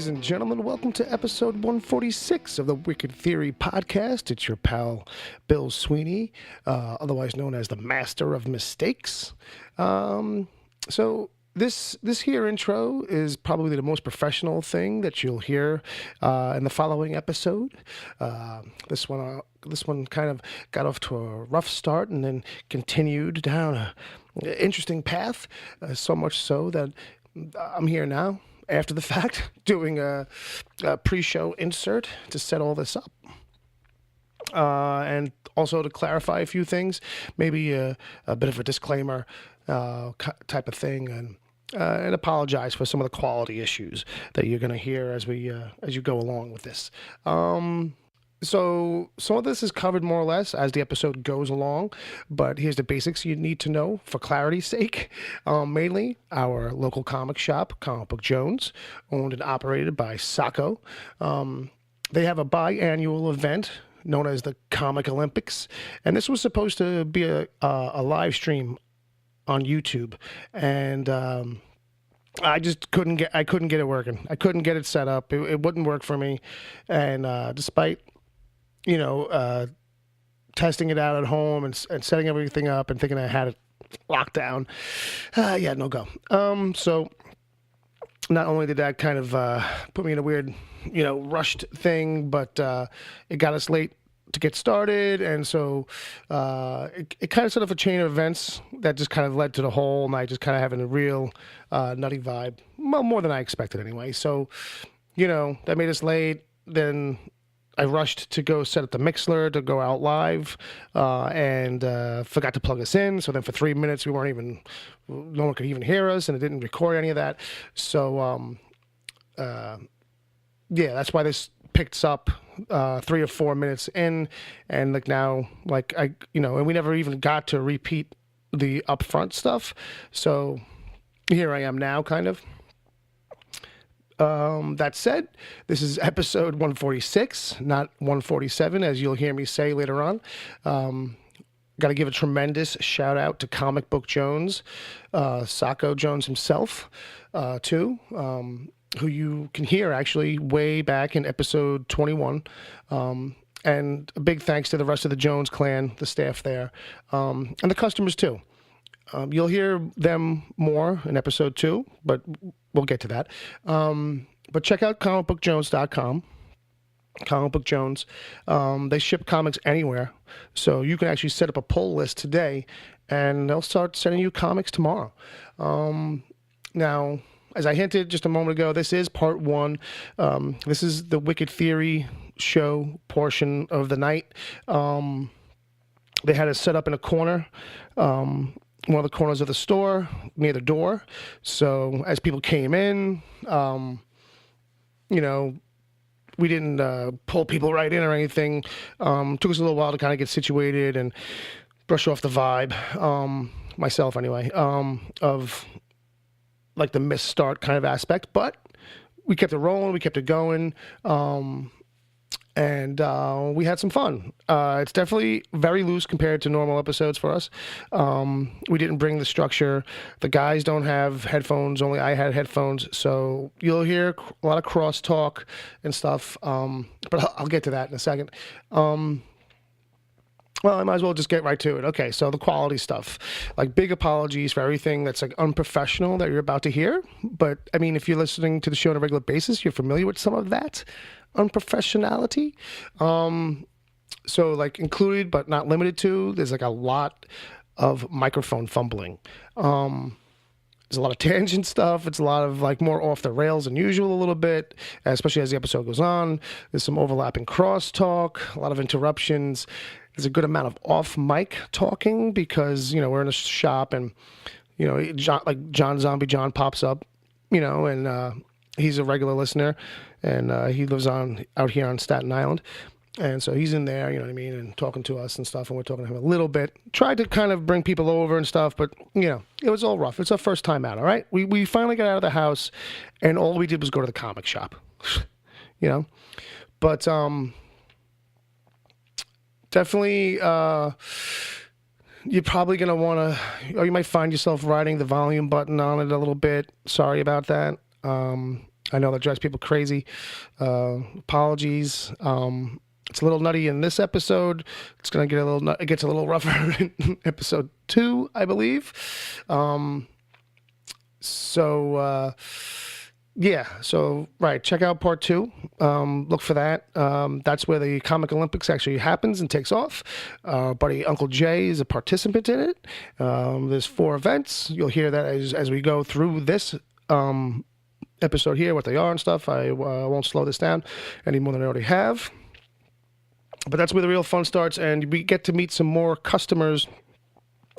Ladies and gentlemen, welcome to episode 146 of the Wicked Theory podcast. It's your pal, Bill Sweeney, otherwise known as the Master of Mistakes. So this here intro is probably the most professional thing that you'll hear in the following episode. This one kind of got off to a rough start and then continued down an interesting path, so much so that I'm here now, after the fact, doing a pre-show insert to set all this up. And also to clarify a few things, maybe a bit of a disclaimer type of thing, and apologize for some of the quality issues that you're going to hear as you go along with this. So some of this is covered more or less as the episode goes along, but here's the basics you need to know for clarity's sake. Mainly, our local comic shop, Comic Book Jones, owned and operated by Sacco. They have a biannual event known as the Comic Olympics, and this was supposed to be a live stream on YouTube, and I just couldn't get it working. I couldn't get it set up. It wouldn't work for me, and despite testing it out at home and setting everything up and thinking I had it locked down. No go. So not only did that kind of put me in a weird, rushed thing, but it got us late to get started. And so it kind of set up a chain of events that just kind of led to the whole night just kind of having a real nutty vibe. Well, more than I expected anyway. So, that made us late. Then I rushed to go set up the Mixler to go out live, and forgot to plug us in. So then for 3 minutes, no one could even hear us, and it didn't record any of that. So, that's why this picked up 3 or 4 minutes in, and and we never even got to repeat the upfront stuff. So here I am now, kind of. That said, this is episode 146, not 147, as you'll hear me say later on. Got to give a tremendous shout out to Comic Book Jones, Sacco Jones himself, too, who you can hear actually way back in episode 21. And a big thanks to the rest of the Jones clan, the staff there, and the customers too. You'll hear them more in episode 2, but we'll get to that. But check out comicbookjones.com. Comic Book Jones. They ship comics anywhere. So you can actually set up a pull list today, and they'll start sending you comics tomorrow. Now, as I hinted just a moment ago, this is part 1. This is the Wicked Theory show portion of the night. They had it set up in a corner. One of the corners of the store near the door. So as people came in, we didn't pull people right in or anything. Took us a little while to kind of get situated and brush off the vibe, myself anyway, of like the missed start kind of aspect. But we kept it rolling, we kept it going. And we had some fun. It's definitely very loose compared to normal episodes for us. We didn't bring the structure. The guys don't have headphones. Only I had headphones. So you'll hear a lot of crosstalk and stuff. But I'll get to that in a second. Well, I might as well just get right to it. Okay, so the quality stuff. Like, big apologies for everything that's like unprofessional that you're about to hear. But, I mean, if you're listening to the show on a regular basis, you're familiar with some of that unprofessionality. So, like, included but not limited to, there's like a lot of microphone fumbling. There's a lot of tangent stuff. It's a lot of like more off the rails than usual a little bit, especially as the episode goes on. There's some overlapping crosstalk, a lot of interruptions. There's a good amount of off mic talking because, we're in a shop and, John Zombie John pops up, and he's a regular listener, and he lives out here on Staten Island. And so he's in there, and talking to us and stuff, and we're talking to him a little bit. Tried to kind of bring people over and stuff, but, it was all rough. It's our first time out, all right? We finally got out of the house, and all we did was go to the comic shop, But, definitely, you're probably going to want to, or you might find yourself riding the volume button on it a little bit. Sorry about that. I know that drives people crazy. Apologies. It's a little nutty in this episode. It's gonna get it gets a little rougher in episode 2, I believe. Right, check out part 2. Look for that. That's where the Comic Olympics actually happens and takes off. Buddy Uncle Jay is a participant in it. There's 4 events. You'll hear that as we go through this episode here, what they are and stuff. I won't slow this down any more than I already have. But that's where the real fun starts, and we get to meet some more customers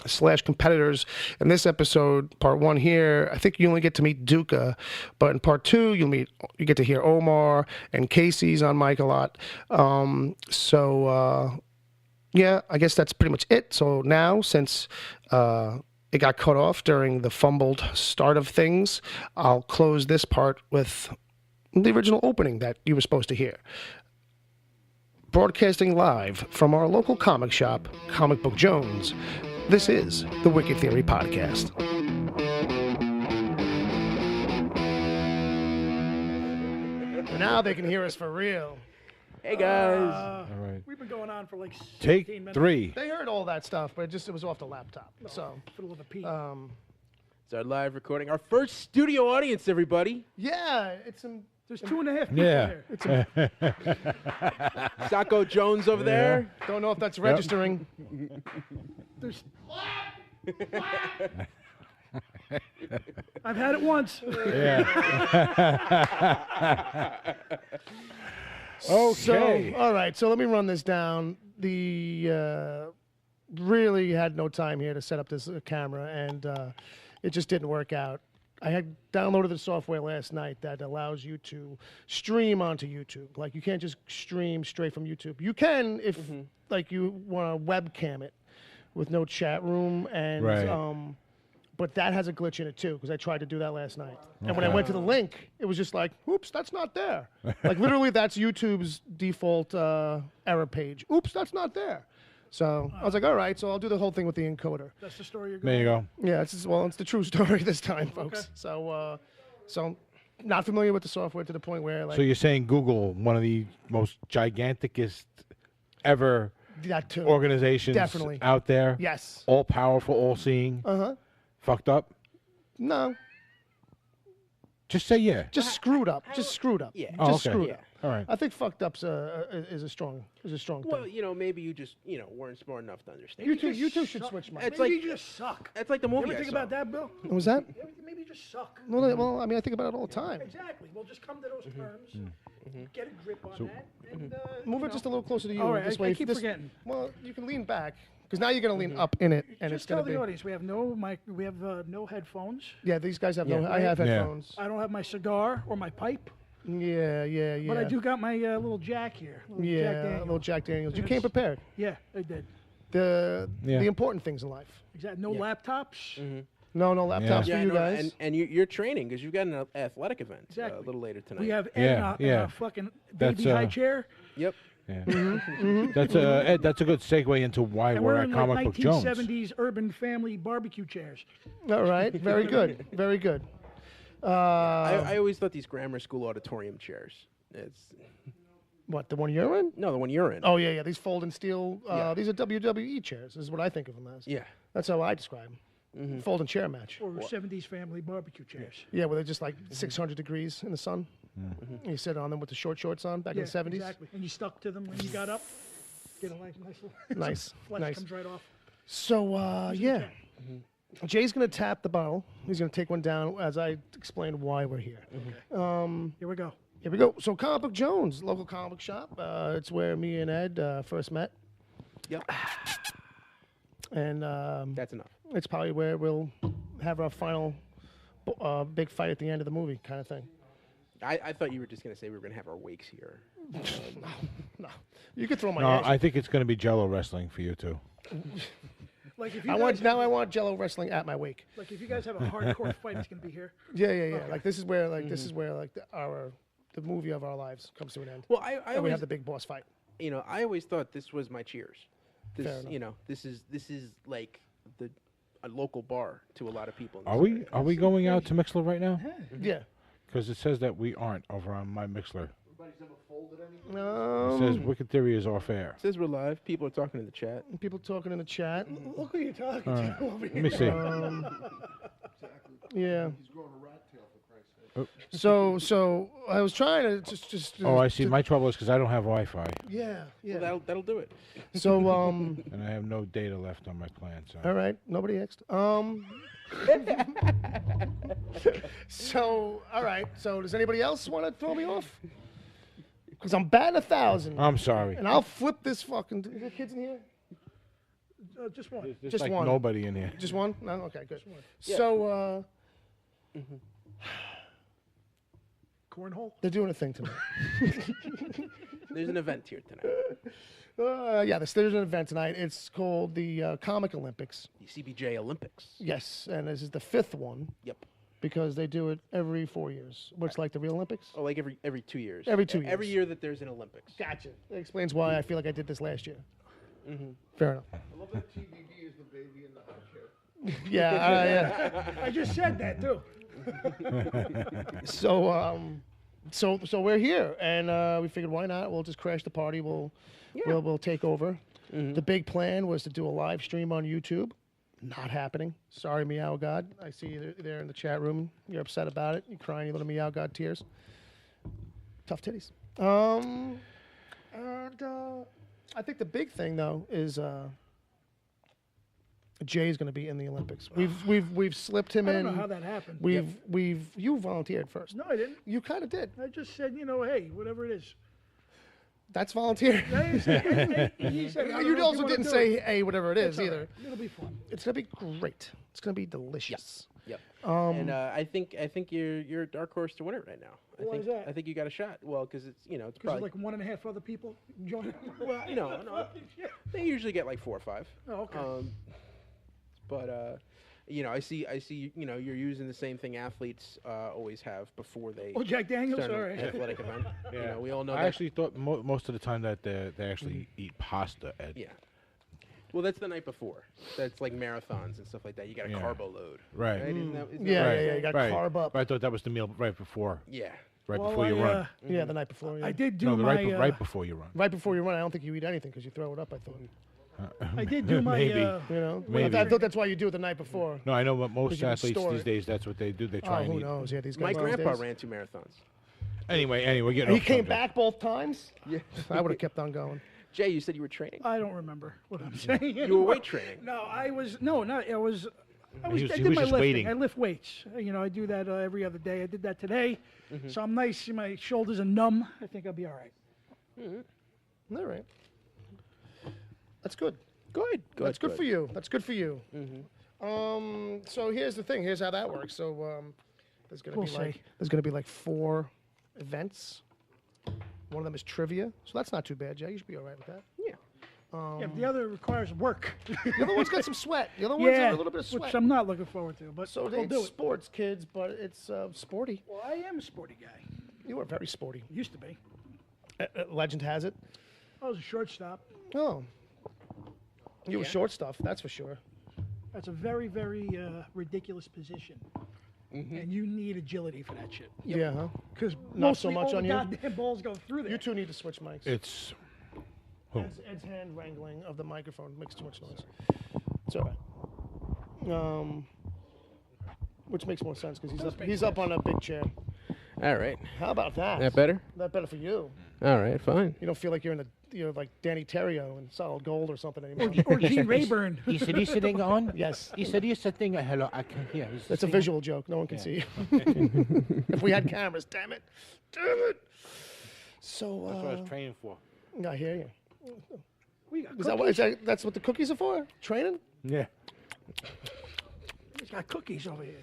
/ competitors. In this episode, part 1 here, I think you only get to meet Duca, but in part 2, you get to hear Omar and Casey's on mic a lot. I guess that's pretty much it. So now, since it got cut off during the fumbled start of things, I'll close this part with the original opening that you were supposed to hear. Broadcasting live from our local comic shop, Comic Book Jones, this is the Wicked Theory Podcast. Now they can hear us for real. Hey guys. All right. We've been going on for like 16 Take minutes. 3. They heard all that stuff, but it was off the laptop. So, Fiddle with a P. It's our live recording. Our first studio audience, everybody. yeah, There's 2.5 people Yeah. here. Sacco Jones over there. don't know if that's registering. There's... I've had it once. Yeah. Okay. So, all right, so let me run this down. Really had no time here to set up this camera, and it just didn't work out. I had downloaded the software last night that allows you to stream onto YouTube. Like, you can't just stream straight from YouTube. You can if, like, you want to webcam it with no chat room, and Right. but that has a glitch in it too, because I tried to do that last night. And when I went to the link, it was just like, oops, that's not there. Like, literally, that's YouTube's default error page. Oops, that's not there. So I was like, all right, so I'll do the whole thing with the encoder. That's the story you're going There you go. Yeah, it's the true story this time, folks. Okay. So not familiar with the software to the point where, like, So you're saying Google, one of the most giganticest ever that too. organizations Definitely. out there? Yes. All powerful, all seeing. Fucked up? No, Just say yeah. just screwed up. Just screwed up. Yeah. Oh, Just okay. screwed Yeah. up. All right. I think fucked up's is a strong Well, thing. maybe you just, weren't smart enough to understand. You two should switch mics. It's Maybe like- you just suck. That's like the You movie ever I think saw. about that, Bill? What was that? Maybe you just suck. Well, I mean, I think about it all the time. Exactly. Well, just come to those terms, get a grip on that, and Move it just a little closer to you. All right, this I way. keep forgetting. Well, you can lean back, because now you're going to lean up in it, and it's Just tell going to the be. audience we have no mic, we have no headphones. Yeah, these guys have no. Yeah. I have Yeah. headphones. I don't have my cigar or my pipe, Yeah. but I do got my little Jack here. Little Jack Yeah, Daniel. little Jack Daniels. You And came it's- prepared. Yeah, I did. The Yeah. important things in life. Exactly. No laptops. No laptops Yeah. for you no, guys. and you're training because you've got an athletic event Exactly. a little later tonight. We have Ed Yeah, in yeah. a fucking That's, baby high chair. Yep. Yeah. Mm-hmm. That's Ed, that's a good segue into why And we're we're at in like Comic Book Jones. 1970s urban family barbecue chairs. All right, very good, very good. I always thought these grammar school auditorium chairs. It's What, the one you're in? no, the one you're in. Oh yeah, these fold and steel. Yeah. These are WWE chairs. Is what I think of them as. Yeah. That's how I describe them. Fold and chair match. Or 70s family barbecue chairs. Yeah, where they're just like 600 degrees in the sun. And you sit on them with the short shorts on back in the 70s. Exactly. And you stuck to them when you got up. Get a nice little Nice, flesh nice. comes right off. So yeah, Jay's gonna tap the bottle. He's gonna take one down as I explain why we're here. Here we go. Here we go. So Comic Book Jones, local comic book shop. It's where me and Ed first met, Yep. and That's enough. it's probably where we'll have our final big fight at the end of the movie, kind of thing. I thought you were just gonna say we were gonna have our wakes here. No, you could throw my. No, ass. I think it's going to be Jello wrestling for you too. Like if you I guys, want Jello wrestling at my wake. like if you guys have a hardcore fight, it's gonna be here. Yeah. Okay. Like this is where the movie of our lives comes to an end. Well, I And we always, have the big boss fight. I always thought this was my Cheers. Fair This, enough. this is like a local bar to a lot of people. in Are this we area. are we going out to Mixler right now? Yeah. Because it says that we aren't over on my Mixler. Everybody's never folded anything. It says Wicked Theory is off air. It says we're live. People are talking in the chat. People talking in the chat. Look who you're talking to over Let me see. Yeah. He's growing a rat tail for Christ's sake. So I was trying to just. Oh, I see. My trouble is because I don't have Wi-Fi. Yeah. Yeah. Well, that'll do it. So And I have no data left on my plan. So. All right. Nobody asked. So all right. So does anybody else want to throw me off? Because I'm batting 1,000. I'm sorry. And I'll flip this fucking. Is there kids in here? just one. There's just like one. nobody in here. Just one? No. Okay. Good. Yeah. So Cornhole. they're doing a thing tonight. There's an event here tonight. Yeah. There's an event tonight. It's called the Comic Olympics. The CBJ Olympics. Yes, and this is the 5th one. Yep. Because they do it every 4 years. What's like the real Olympics? Oh, like every 2 years. Every 2 Every years. year that there's an Olympics. Gotcha. That explains why I feel like I did this last year. Fair enough. I love that TBD is the baby in the hot chair. Yeah. I just said that too. So we're here, and we figured why not? We'll just crash the party. We'll take over. The big plan was to do a live stream on YouTube. Not happening. Sorry, Meow God. I see you there in the chat room. You're upset about it. You're crying. You little Meow God tears. Tough titties. And I think the big thing though is Jay's going to be in the Olympics. We've slipped him I in. don't know how that happened. You volunteered first. No, I didn't. You kind of did. I just said, hey, whatever it is. That's volunteering. He said, I don't You know if also wanna didn't do say, it. hey, whatever it is It's all either. right. It'll be fun. It's going to be great. It's going to be delicious. Yep. And I think you're a dark horse to win it right now. Why is that? I think you got a shot. Well, because it's it's Because probably like 1.5 other people join. well no. They usually get like 4 or 5. Oh, okay. But I see you're using the same thing athletes always have before they Oh, Jack Daniels. start All an right. athletic event. Yeah. We all know I that. actually thought most of the time that they actually eat pasta. Ed. Yeah. Well, that's the night before. That's like marathons and stuff like that. You got a Yeah. carbo load. Right. Isn't that Yeah, what yeah, I'm you got right. carb up. But I thought that was the meal right before. Yeah. Right Well, before you run. Yeah, the night before. Yeah. I did do No, my. right before you run. Right before you run, I don't think you eat anything because you throw it up, I thought. I did do my. Maybe. You know? Maybe. I thought that's why you do it the night before. No, I know, but most 'Cause you can athletes store these it. days, that's what they do. They Oh, try and who eat. knows? Yeah, these guys. My these grandpa days. ran 2 marathons. Anyway, getting He off came subject. back both times? Yeah. I would have kept on going. Jay, you said you were training. I don't remember what I'm saying. You were weight training. No, I was. No, not. I was. I He did was my just lifting. waiting. I lift weights. I do that every other day. I did that today, so I'm nice. My shoulders are numb. I think I'll be all right. All right. That's good. Good. That's good for you. That's good for you. So here's the thing. Here's how that works. So there's gonna We'll be like 4 events. One of them is trivia, so that's not too bad, Jay. You should be all right with that. Yeah. Yeah, but the other requires work. The other one's got some sweat. The other one's yeah, got a little bit of sweat. which I'm not looking forward to. But So we'll it's do it. sports, kids, but it's sporty. Well, I am a sporty guy. You are very sporty. Used to be. Legend has it. I was a shortstop. Oh. You were Yeah. short stuff, that's for sure. That's a very, very ridiculous position. And you need agility for that shit. Yeah, huh? Because Not so much all on the you? goddamn balls go through there. You two need to switch mics. It's who? Ed's hand wrangling of the microphone makes too much noise. It's all right. Which makes more sense because he's up on a big chair. All right. How about that? That better? That better for you. All right. Fine. You don't feel like you're like Danny Terrio in Solid Gold or something anymore. Or Gene Rayburn. Is he sitting on? Yes. Is he sitting? Hello, I can hear. That's a visual joke. No one can see you. If we had cameras, damn it. Damn it. So, That's what I was training for. I hear you. We got Is that what, that's what the cookies are for? Training? Yeah. He's got cookies over here.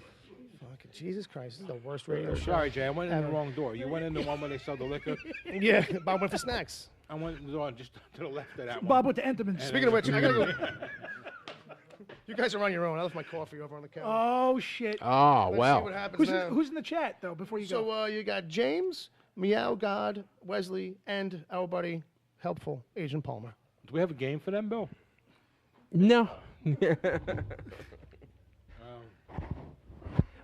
Fucking Jesus Christ. This is the worst radio show. Sorry, Jay. I went in the wrong door. You went in the one where they sell the liquor. Yeah, Bob went for snacks. I went in the door just to the left of that one. Bob with the Entenmann's. Speaking of which, I gotta go. You guys are on your own. I left my coffee over on the counter. Oh, shit. Oh, Let's see well. what happens Who's now. who's in the chat, though, before you go? So you got James, Meow God, Wesley, and our helpful Agent Palmer. Do we have a game for them, Bill? No.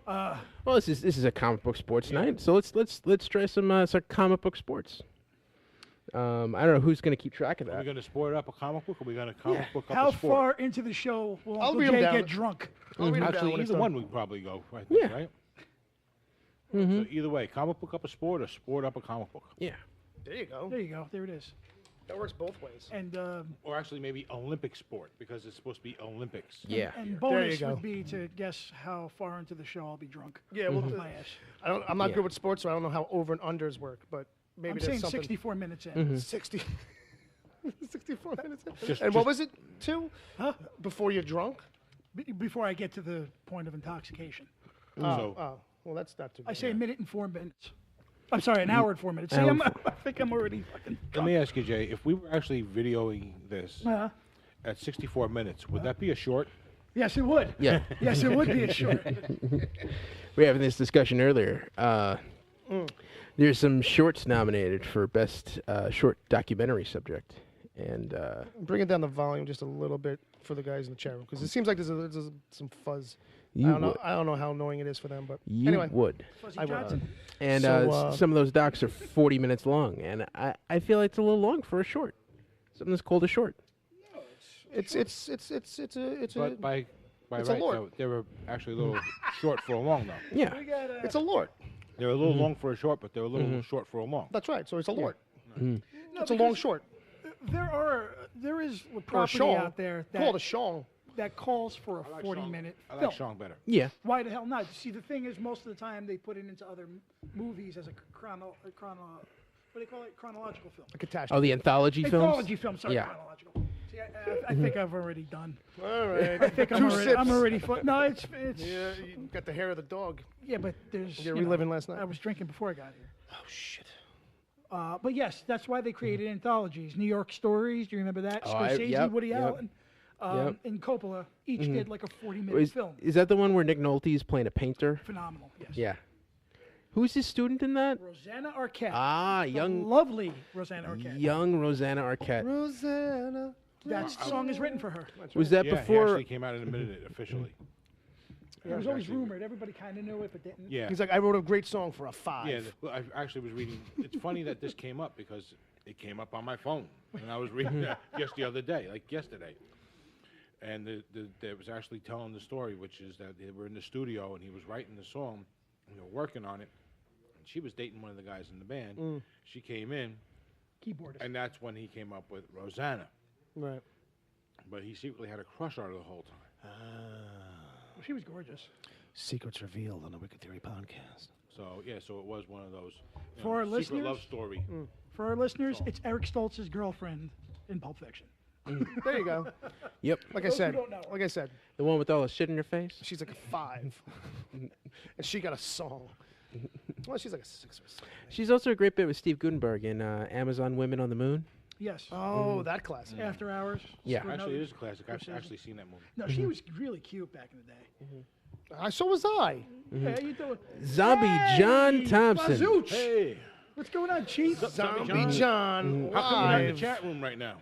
Well, this is a comic book sports night, so let's try some comic book sports. I don't know who's going to keep track of Are we that. going to sport up a comic book, or are we going to comic book up How a sport? far into the show will I'll Uncle read 'em Jay down. get drunk? I'll read 'em down Actually, when it's either done. one would probably go. I think, Yeah. right? So either way, comic book up a sport, or sport up a comic book, Yeah. There you go. There you go. There it is. That works both ways. And or actually maybe Olympic sport because it's supposed to be Olympics. Yeah. and bonus go. would be to guess how far into the show I'll be drunk. Yeah, well, My ass. I'm not Yeah. good with sports, so I don't know how over and unders work, but maybe I'm there's saying something. 64 minutes in. 60. 64 minutes. Just- And what was it, 2? Huh? Before you're drunk? Before I get to the point of intoxication. So Well, that's not too bad. I say a minute and 4 minutes. I'm sorry, an hour and 4 minutes. See, I think I'm already fucking let drunk. me ask you, Jay, if we were actually videoing this at 64 minutes, would that be a short? Yes, it would. Yeah. Yes, it would be a short. We were having this discussion earlier. There's some shorts nominated for best short documentary subject, and Bring it down the volume just a little bit for the guys in the chat room, because it seems like there's some fuzz. you I would. don't know how annoying it is for them, but You anyway. would. Fuzzy I would. Johnson. And So, some of those docs are 40 minutes long, and I feel like it's a little long for a short. Something that's called a short. It's a But by It's a right, lord. they were actually a little short for a long, though. Yeah. We got it's a lort. They were a little long for a short, but they were a little short for a long. That's right. So it's a lort. No, It's a long because short. There is Or a property shong. out there Call it a that, shong. that calls for a 40-minute I like film. Sean better. Yeah. Why the hell not? See, the thing is, most of the time they put it into other movies as a what do they call it? Chronological film. A catastrophe. Oh, the anthology films? Anthology film, sorry, Yeah. chronological. See, I think I've already done. All right. I think I'm already. No, it's Yeah, you got the hair of the dog. yeah, but there's. You're you know, reliving last night. I was drinking before I got here. Oh shit. But yes, that's why they created anthologies. New York Stories. Do you remember that? Oh, Scorsese, yep, Woody yep. Allen, Yep. and Coppola each did like a 40-minute film. Is that the one where Nick Nolte is playing a painter? Phenomenal. Yes. Yeah. Who's his student in that? Rosanna Arquette. Ah, The young lovely Rosanna Arquette. Rosanna Arquette. Rosanna. That song is written for her. Was that Yeah, he before? actually came out and admitted it officially. It was always actually- rumored. Everybody kind of knew it, but didn't. Yeah. He's like, I wrote a great song for a 5. Yeah, I actually was reading. It's funny that this came up because it came up on my phone, and I was reading that just the other day, like yesterday. And they was actually telling the story, which is that they were in the studio and he was writing the song, and they were working on it. And she was dating one of the guys in the band. She came in, Keyboardist. and that's when he came up with Rosanna. Right. But he secretly had a crush on her the whole time. She was gorgeous. Secrets revealed on the Wicked Theory podcast. So yeah, so it was one of those For our secret listeners? love story. For our listeners, it's Eric Stoltz's girlfriend in Pulp Fiction. There you go. Yep. Like I Those who said. don't know. Like I said. The one with all the shit in her face? She's like a 5. And she got a song. Well, she's like a 6 or 7. She's also a great bit with Steve Gutenberg in Amazon Women on the Moon. Yes. Oh, that classic. After Hours. Yeah. For Actually, another- it is a classic. I've season. actually seen that movie. No, she was really cute back in the day. So was I. Hey, how you doing? Zombie John Thompson. Bazooch. Hey, What's going on, Chief? Zombie John. how come you're in the Live. chat room right now?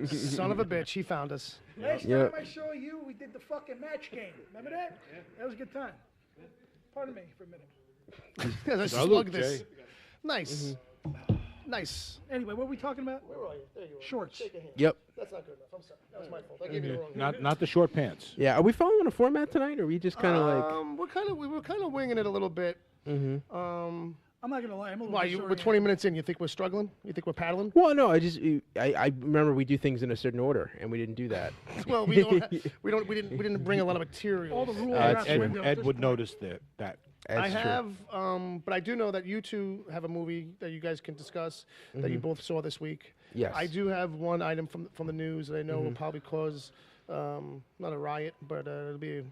Son of a bitch. He found us. Last Yep. time I saw you, we did the fucking match game. Remember that? That was a good time. Pardon me for a minute. Yeah, let's Salute, slug this. Jay. Nice. Nice. Anyway, what were we talking about? Shorts. Yep. That's not good enough. I'm sorry. That was my fault. I gave you the wrong Not the short pants. Yeah. Are we following a format tonight, or are we just kind of like? we were kind of winging it a little bit. I'm not gonna lie. I'm a little. Why? We're disoriented. 20 minutes in. You think we're struggling? You think we're paddling? Well, no. I remember we do things in a certain order, and we didn't do that. Well, we don't. We didn't bring a lot of material. All the rules are out the Ed, window. at Ed this would point. notice that. That's I true. have, but I do know that you two have a movie that you guys can discuss that you both saw this week. Yes. I do have one item from the news that I know will probably cause not a riot, but it'll be a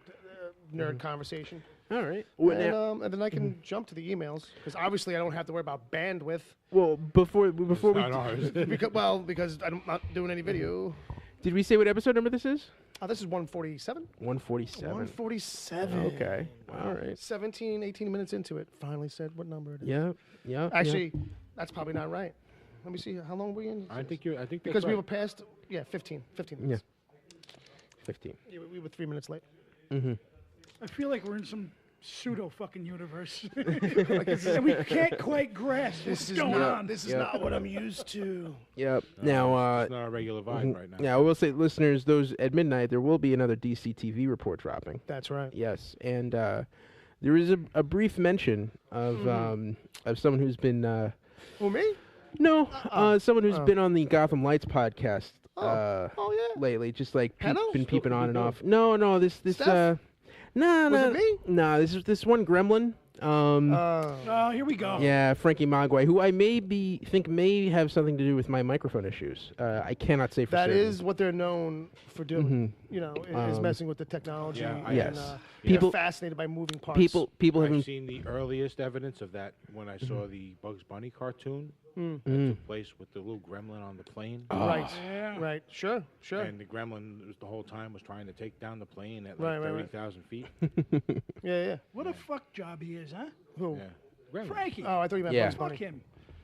nerd conversation. All right. And then I can jump to the emails because obviously I don't have to worry about bandwidth Well, before we Not ours. because I'm not doing any video. did we say what episode number this is? This is 147. 147. 147. Okay. All right. 17, 18 minutes into it, finally said what number it is. Yeah. Yeah. Actually, that's probably not right. Let me see. How long were we in? I think that's Because we right. were past, 15 Yeah. minutes. 15. Yeah, we were 3 minutes late. I feel like we're in some pseudo fucking universe, and we can't quite grasp what's going on. This is not what I'm used to. Yep. No, Now, it's not a regular vibe right now. yeah, I will say, listeners, those at midnight, there will be another DC TV report dropping. That's right. Yes, and there is a brief mention of someone who's been Who, me? someone who's been on the Gotham Lights podcast Oh, yeah. lately, just like Hanno? been peeping on and Duca? off. No, this Steph? no, Was it me? No, this one gremlin. Oh, here we go. Yeah, Frankie Mogwai, who I think may have something to do with my microphone issues. I cannot say for That certain. is what they're known for doing. You know, is messing with the technology. Yeah, and, Yes. People fascinated by moving parts. people I've have seen the earliest evidence of that when I saw the Bugs Bunny cartoon Mm. that took place with the little gremlin on the plane. Right. Yeah. Right. Sure. Sure. And the gremlin the whole time was trying to take down the plane at Right, like right, right. 30,000 feet. Yeah. What a fuck job he is, huh? Who? Yeah. Gremlin. Frankie. Oh, I thought you meant Yeah. Bugs Fuck Bunny. him.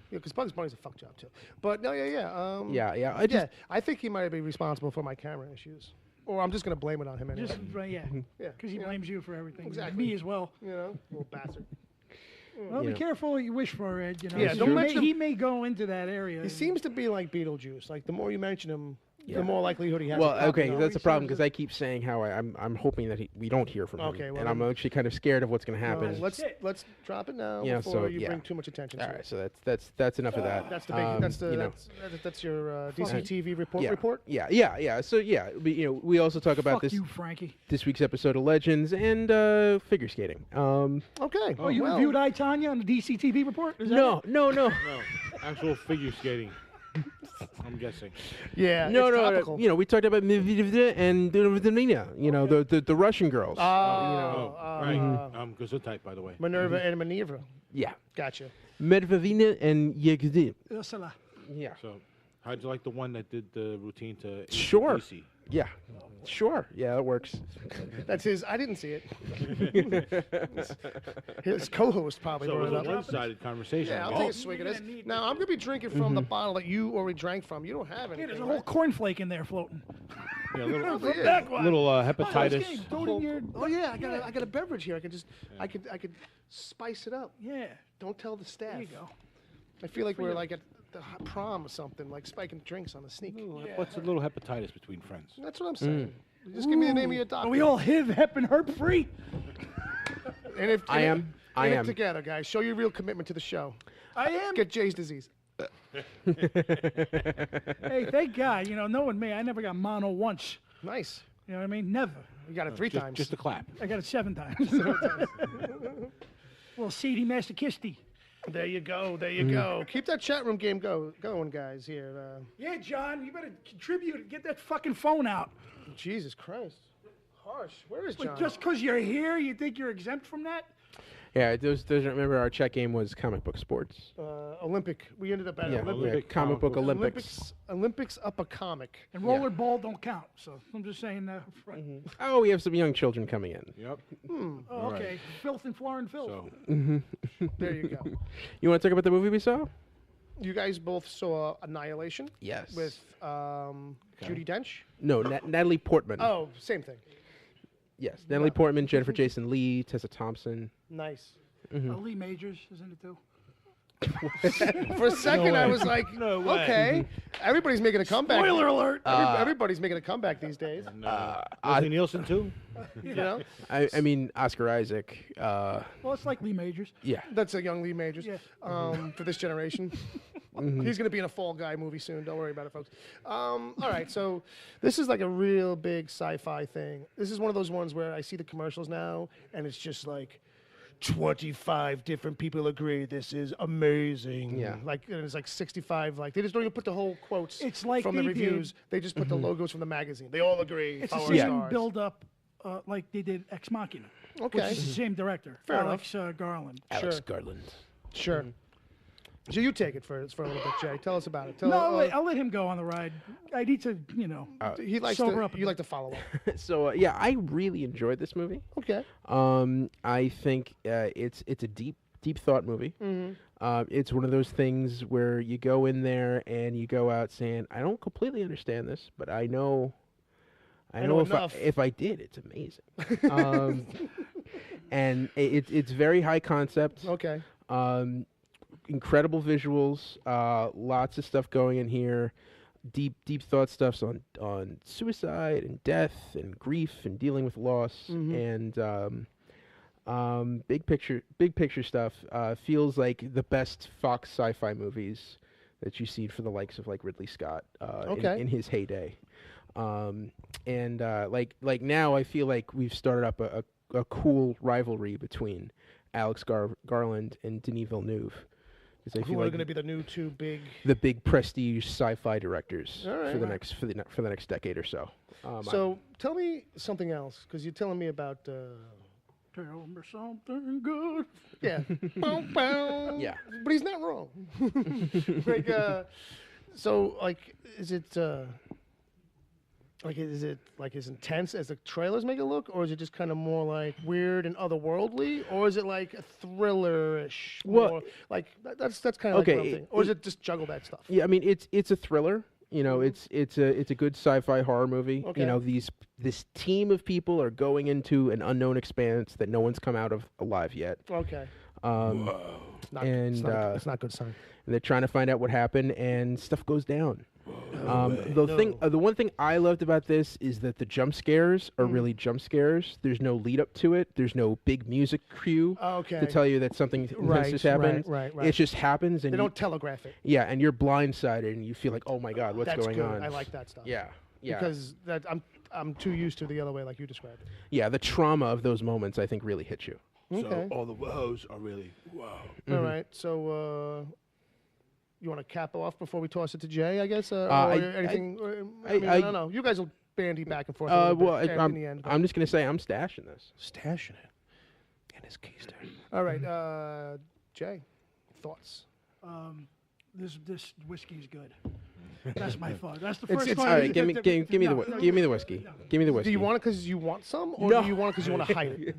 Yeah, because Bugs Bunny's a fuck job too. But no, yeah. yeah. I just I think he might be responsible for my camera issues, or I'm just gonna blame it on him anyway. Just yeah, Yeah. because he blames you for everything. Exactly. Me as well. You know, little bastard. Well, Yeah. be careful what you wish for, Ed. You know, Yeah, he don't may, mention him. he may go into that area. He seems to be like Beetlejuice. Like the more you mention him, Yeah. the more likelihood he has. well, of popping okay, up. that's the problem because I keep saying how I'm hoping that we don't hear from him, Okay, well and I'm then- actually kind of scared of what's going to Well, happen. let's drop it now Yeah, before so, you yeah. bring too much attention All to right, it. so that's enough of that. That's the big. You know, That's your DCTV report. yeah, Report. Yeah. So yeah, we also talk about Fuck this you, Frankie. this week's episode of Legends and figure skating. Okay. Oh, you reviewed I, Tanya on the DCTV report? Is that No. No, actual figure skating. I'm guessing. Yeah. No, it's no, topical. we talked about Medvedev and the Russian girls. Right. Gesundheit, by the way. Minerva and Maneuver. Yeah, Gotcha. Medvedina and Yegzin. it? Ursula. Yeah, So, how'd you like the one that did the routine to Sure. AC/DC? yeah, sure, yeah, that works. That's his. I didn't see it. His co-host probably So it brought was it a up. one-sided conversation. Yeah, I'll Oh, take a swig of this. Now I'm gonna be drinking from the bottle that you already drank from. You don't have Hey, anything. there's a right? whole cornflake in there floating. yeah, little, Yeah. little I was hepatitis. kidding. Throw it in your. Oh yeah, I got a beverage here. I could spice it up. Yeah. Don't tell the staff. There you go. I feel like we're like at the prom or something, like spiking drinks on a sneak. What's a little hepatitis between friends? That's what I'm saying. Just give me the name of your doctor. Are we all HIV, hep, and herp free? And if I and am. if- and if together, guys. Show your real commitment to the show. I am. Get Jay's disease. Hey, thank God. You know, knowing me, I never got mono once. Nice. You know what I mean? Never. You got it 3 times. Just a clap. I got it 7 times. Well, seedy masochisty. There you go. There you go. Keep that chat room game going, guys. Here. Yeah, John, you better contribute and get that fucking phone out. Jesus Christ. Harsh. Where is But John? just because you're here, you think you're exempt from that? Yeah, those remember our chat game was comic book sports. Olympic. We ended up at Yeah, Olympic. Olympic comic book comic Olympics. Olympics up a comic. And rollerball don't count. So I'm just saying that. Oh, we have some young children coming in. Yep. Oh, All okay. right. Filth and foreign filth. So, There you go. You want to talk about the movie we saw? You guys both saw Annihilation Yes. with Judi Dench. No, Natalie Portman. Oh, same thing. Yes, Natalie Portman, Jennifer Jason Leigh, Tessa Thompson. Nice. Lee Majors is in it too. For a second, I was like, No way. okay, everybody's making a comeback. Spoiler alert! Everybody's making a comeback these days. and, Leslie Nielsen too. You know, I mean Oscar Isaac. Well, it's like Lee Majors. Yeah. that's a young Lee Majors Yeah. for this generation. He's going to be in a Fall Guy movie soon. Don't worry about it, folks. All right, so this is like a real big sci-fi thing. This is one of those ones where I see the commercials now, and it's just like 25 different people agree this is amazing. Yeah. Like, and it's like 65. Like, they just don't even put the whole quotes It's like from the they reviews. did- They just put the logos from the magazine. They all agree. It's the 4 same stars. build up like they did Ex Machina. Okay. Which is the same director, Fair Alex Garland. Alex Sure. Garland. Sure. So you take it for a little bit, Jay. Tell us about it. Tell, No, I'll let him go on the ride. I need to, he likes sober to. up a You bit. like to follow up. So yeah, I really enjoyed this movie. Okay. I think it's a deep thought movie. It's one of those things where you go in there and you go out saying, I don't completely understand this, but I know I know know enough. if I did, it's amazing. And it's very high concept. Okay. Incredible visuals. Lots of stuff going in here. Deep thought stuffs on suicide and death and grief and dealing with loss and big picture stuff. Feels like the best Fox sci-fi movies that you see for the likes of like Ridley Scott in his heyday. And like now I feel like we've started up a cool rivalry between Alex Garland and Denis Villeneuve. I Who feel are like going to be the new two big? the big prestige sci-fi directors All right. for the next decade or so. So tell me something else, because you're telling me about. Tell me something good. Yeah. Bow, bow. Yeah. But he's not wrong. Like, so, like, is it as intense as the trailers make it look, or is it just kind of more like weird and otherworldly, or is it like a thriller-ish? Well, more, like that's kind of okay, like what I'm thinking. Or is it just juggle that stuff? Yeah, I mean it's a thriller. You know, it's a good sci-fi horror movie. Okay. You know, this team of people are going into an unknown expanse that no one's come out of alive yet. Okay. It's It's not a good sign. and they're trying to find out what happened, and stuff goes down. The one thing I loved about this is that the jump scares are really jump scares. There's no lead up to it. There's no big music cue to tell you that something has just happened. Right. It just happens, and They don't telegraph it. yeah, and you're blindsided, and you feel like, oh my god, what's That's going good. on? I like that stuff. Yeah. Because that I'm too used to the other way, like you described it. Yeah, the trauma of those moments, I think, really hit you. Okay. So all the woes are really wow. All right. So you want to cap off before we toss it to Jay? I guess. Or anything? I don't know. You guys will bandy back and forth. A little bit in the end. I'm just gonna say I'm stashing this. Stashing it in his keister. All right, Jay, thoughts? This whiskey's good. That's my thought. That's the first it's- one. All right, give me the whiskey. Give me the whiskey. Give me the whiskey. Do you want it because you want some, or No. do you want it because you want to hide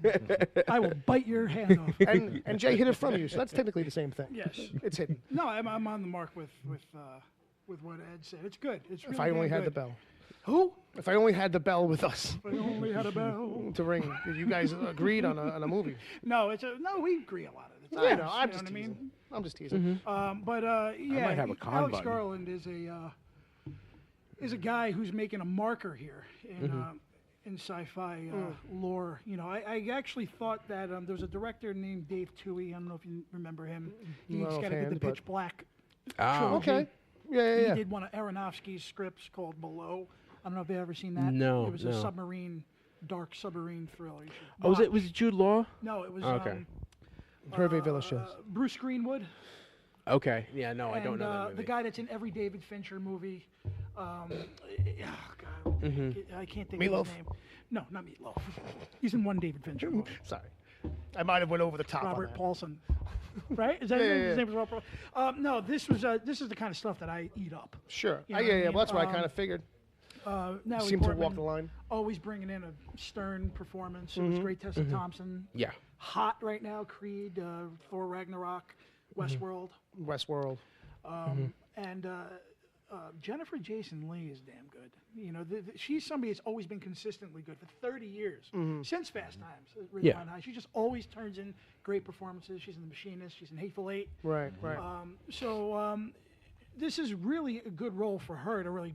it? I will bite your hand off. And Jay hid it from you, so that's technically the same thing. Yes. It's hidden. No, I'm on the mark with what Ed said. It's good. It's really If I only damn had the good. bell. Who? If I only had the bell with us If I only had a bell. to ring. You guys agreed on a movie. No, we agree a lot of the I time. know. I'm just teasing. I'm just teasing. Yeah, might have a con Alex button. Garland is a guy who's making a marker here in sci-fi lore. You know, I actually thought that there was a director named Dave Toohey. I don't know if you remember him. He's Not got to offhand, did the but- Pitch Black. Ah, trilogy. Okay. Yeah. He did one of Aronofsky's scripts called Below. I don't know if you've ever seen that. No, It was no. a dark submarine thriller. You should Oh, was it watch. Jude Law? No, it was Okay. Hervé Villechaize. Bruce Greenwood. Okay. Yeah. No, I don't And, know that movie. the guy that's in every David Fincher movie. Oh God, I can't think of Meatloaf? his name. No, not Meatloaf. He's in one David Fincher movie. Sorry. I might have went over the top on Robert that. Paulson. Right? Is that his name? His name was Robert Paulson. No, this is the kind of stuff that I eat up. Sure. You know what I mean? Well, that's what I kind of figured. Natalie Seemed to Portman walk the line. always bringing in a stern performance. It was great. Tessa Thompson. Yeah. Hot right now. Creed, Thor Ragnarok, Westworld. Westworld. And Jennifer Jason Leigh is damn good. You know, she's somebody that's always been consistently good for 30 years since Fast Times. at Ridgemont High. She just always turns in great performances. She's in The Machinist. She's in Hateful Eight. Right. This is really a good role for her to really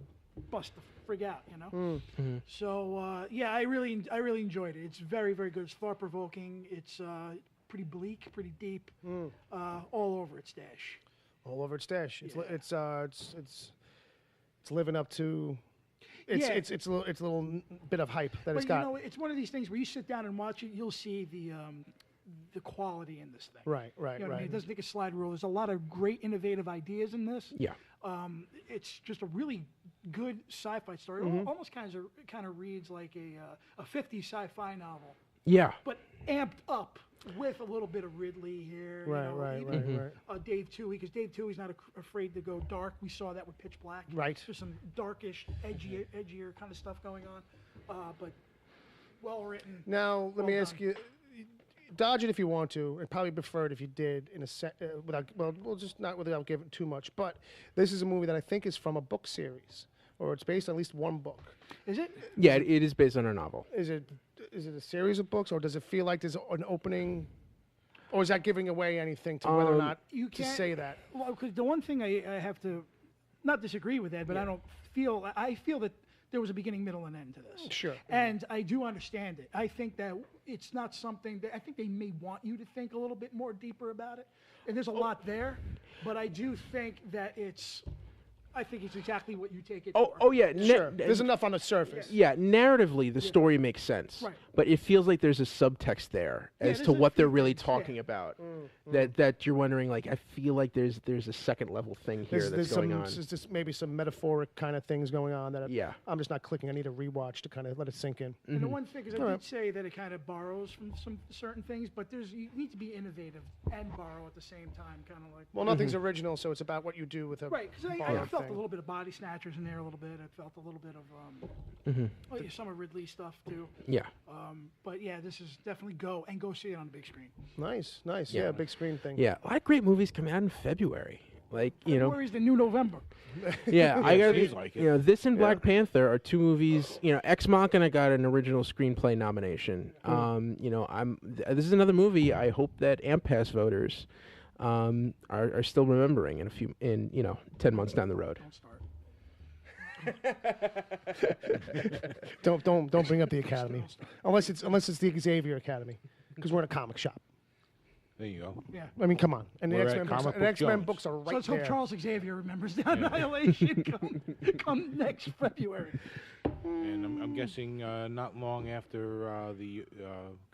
bust the frig out. You know. So yeah, I really enjoyed it. It's very very good. It's thought provoking. It's pretty bleak, pretty deep. All over its dash. All over its dash. It's Yeah. it's living up to. It's a little bit of hype that But it's got. you know, it's one of these things where you sit down and watch it, you'll see the quality in this thing. Right. You know what I mean? It doesn't take a slide rule. There's a lot of great innovative ideas in this. Yeah. It's just a really good sci-fi story. Almost kind of reads like a 50s sci-fi novel, Yeah. but amped up with a little bit of Ridley here. Right, you know, right, even, right. Dave Toohey, because Dave Toohey's not afraid to go dark. We saw that with Pitch Black. Right. There's some darkish, edgier kind of stuff going on, but well written. Now, let me Well ask done. you. Dodge it if you want to, and probably prefer it if you did in a set without. Well, we'll just not without giving too much. But this is a movie that I think is from a book series or it's based on at least one book. Is it? Yeah, it is based on a novel. Is it a series of books, or does it feel like there's an opening, or is that giving away anything to whether or not You to can't say that? Well, because the one thing I have to not disagree with that, but I feel that there was a beginning, middle, and end to this. Sure. And I do understand it. I think that it's not something that I think they may want you to think a little bit more deeper about it. And there's a lot there, but I do think that I think it's exactly what you take it for. Oh yeah, Sure. There's enough on the surface. Yeah, narratively, the story makes sense, Right. but it feels like there's a subtext there as there's to a what they're few really things, talking about. That you're wondering, like, I feel like there's a second level thing here that's going on. There's just maybe some metaphoric kind of things going on that Yeah. I'm just not clicking. I need a rewatch to kind of let it sink in. And the one thing is, I All did right. say that it kind of borrows from some certain things, but you need to be innovative and borrow at the same time, kind of like. Well, nothing's original, so it's about what you do with a Right, because I borrowed felt thing. a little bit of Body Snatchers in there a little bit. I felt a little bit of some of Ridley stuff too. Yeah. But yeah, this is definitely go see it on the big screen. Nice. Yeah, big screen thing. Yeah, a lot of great movies come out in February. Like, February's the new November. yeah, I got seems like it. this and Black Panther are two movies. Ex Machina got an original screenplay nomination. This is another movie. I hope that AMP-Pass voters are still remembering in 10 months down the road. Don't start. Don't bring up the Academy, unless it's the Xavier Academy, because we're in a comic shop. There you go. Yeah. I mean, come on. And the We're at X-Men books, Comic and Book X-Men Jones. books are So right let's there. hope Charles Xavier remembers the Annihilation come next February. And I'm guessing not long after the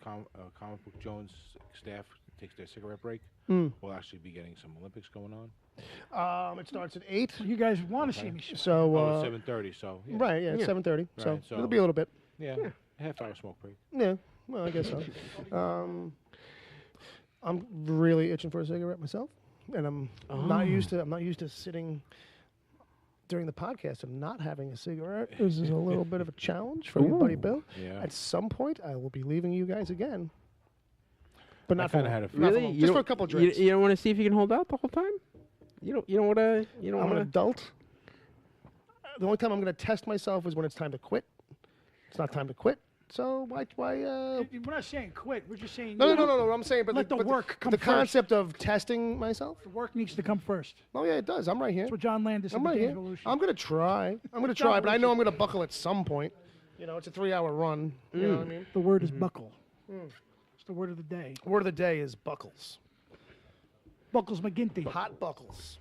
Comic Book Jones staff takes their cigarette break, we'll actually be getting some Olympics going on. It starts at 8. You guys want to see me? So 7:30. So yeah. right, yeah, it's 7:30. So Right, so- it'll be a little bit. Yeah. Half-hour smoke break. Yeah, well, I guess so. I'm really itching for a cigarette myself, and I'm not used to sitting during the podcast and not having a cigarette. This is a little bit of a challenge for you, buddy Bill. Yeah. At some point, I will be leaving you guys again, but I not for kinda long. had a Not for Really? long. You Just for a don't- couple of drinks. You don't want to see if you can hold out the whole time? You don't want to. You don't I'm an want to. adult. The only time I'm going to test myself is when it's time to quit. It's not time to quit. So why? We're not saying quit. We're just saying No. I'm saying, but Let the work come the first. concept of testing myself. The work needs to come first. Oh yeah, it does. I'm right here. That's what John Landis said I'm in right the here. Evolution. I'm gonna try. But I know I'm gonna buckle at some point. It's a 3-hour run. You know what I mean? The word is buckle. It's the word of the day. Word of the day is buckles. Buckles McGinty. Hot buckles.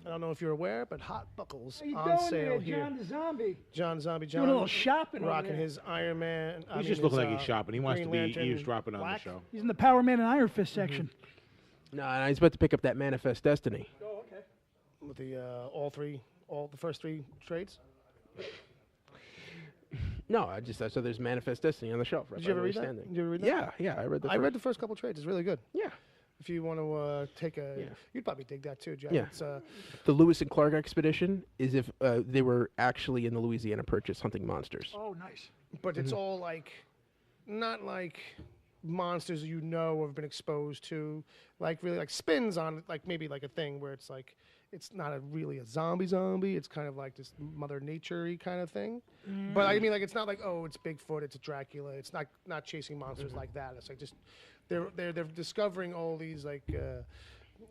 I don't know if you're aware, but hot buckles How you on doing sale there, here. John the Zombie? John Zombie Doing a little John shopping over rocking there. his Iron Man. He's just looking like he's shopping. He wants to Green be Lantern eavesdropping on the black. show. He's in the Power Man and Iron Fist section. No, I was about to pick up that Manifest Destiny. Oh, okay. With the first 3 trades. No, I saw there's Manifest Destiny on the shelf. Right Did you ever by read where that? we're standing. Did you ever read that? Yeah, I read the. I read the first couple trades. It's really good. Yeah. If you want to take a, Yeah. you'd probably dig that too, John. Yeah. It's, The Lewis and Clark expedition is if they were actually in the Louisiana Purchase hunting monsters. Oh, nice. but it's all like, not like monsters or have been exposed to, like really like spins on like maybe like a thing where it's like it's not really a zombie. It's kind of like this Mother Nature-y kind of thing. But I mean, like it's not like it's Bigfoot, it's a Dracula. It's not chasing monsters like that. It's like just they're discovering all these like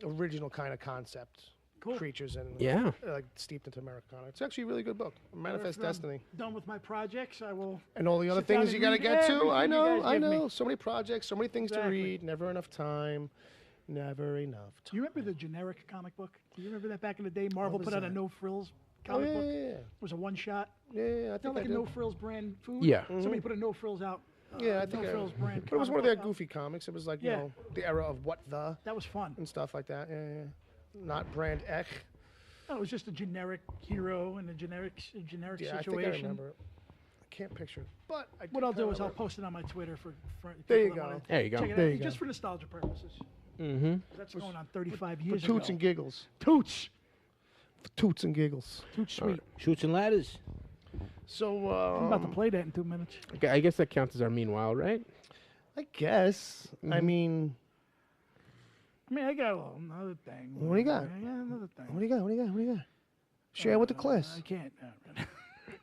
original kind of concept creatures and Yeah. like steeped into Americana. It's actually a really good book. Manifest If I'm Destiny. Done with my projects, I will. And all the other Sit down things and you got to read get to. everything I you know, guys give me. So many projects, so many things Exactly. to read. Never enough time. Never enough Do time. you remember the generic comic book? Do you remember that back in the day? Marvel was put out a that? no frills Oh, comic yeah, book. yeah, It was a one shot. yeah. I Not think like I a did. no frills brand food. Yeah. Somebody put a no frills out. Yeah, I think no frills brand. But it was comic one of their book out. goofy comics. It was like, Yeah. the era of What the That was fun. and stuff like that. Yeah. Not Brand Ech. No, it was just a generic hero in a generic Yeah, I think I situation. remember it. I can't picture it. But What I'll do is I'll post it on my Twitter for There people you that go. wanna There you go. check it There out, you just go. for nostalgia purposes. Mm-hmm. That's going on 35 For years toots ago. and giggles. Toots. For toots and giggles. Toots sweet. Shoots and ladders. So, I'm about to play that in 2 minutes. Okay, I guess that counts as our meanwhile, right? I guess. I mean, I mean, I got another thing. What do you got? I got another thing. what do you got? Share with the class. I can't. Right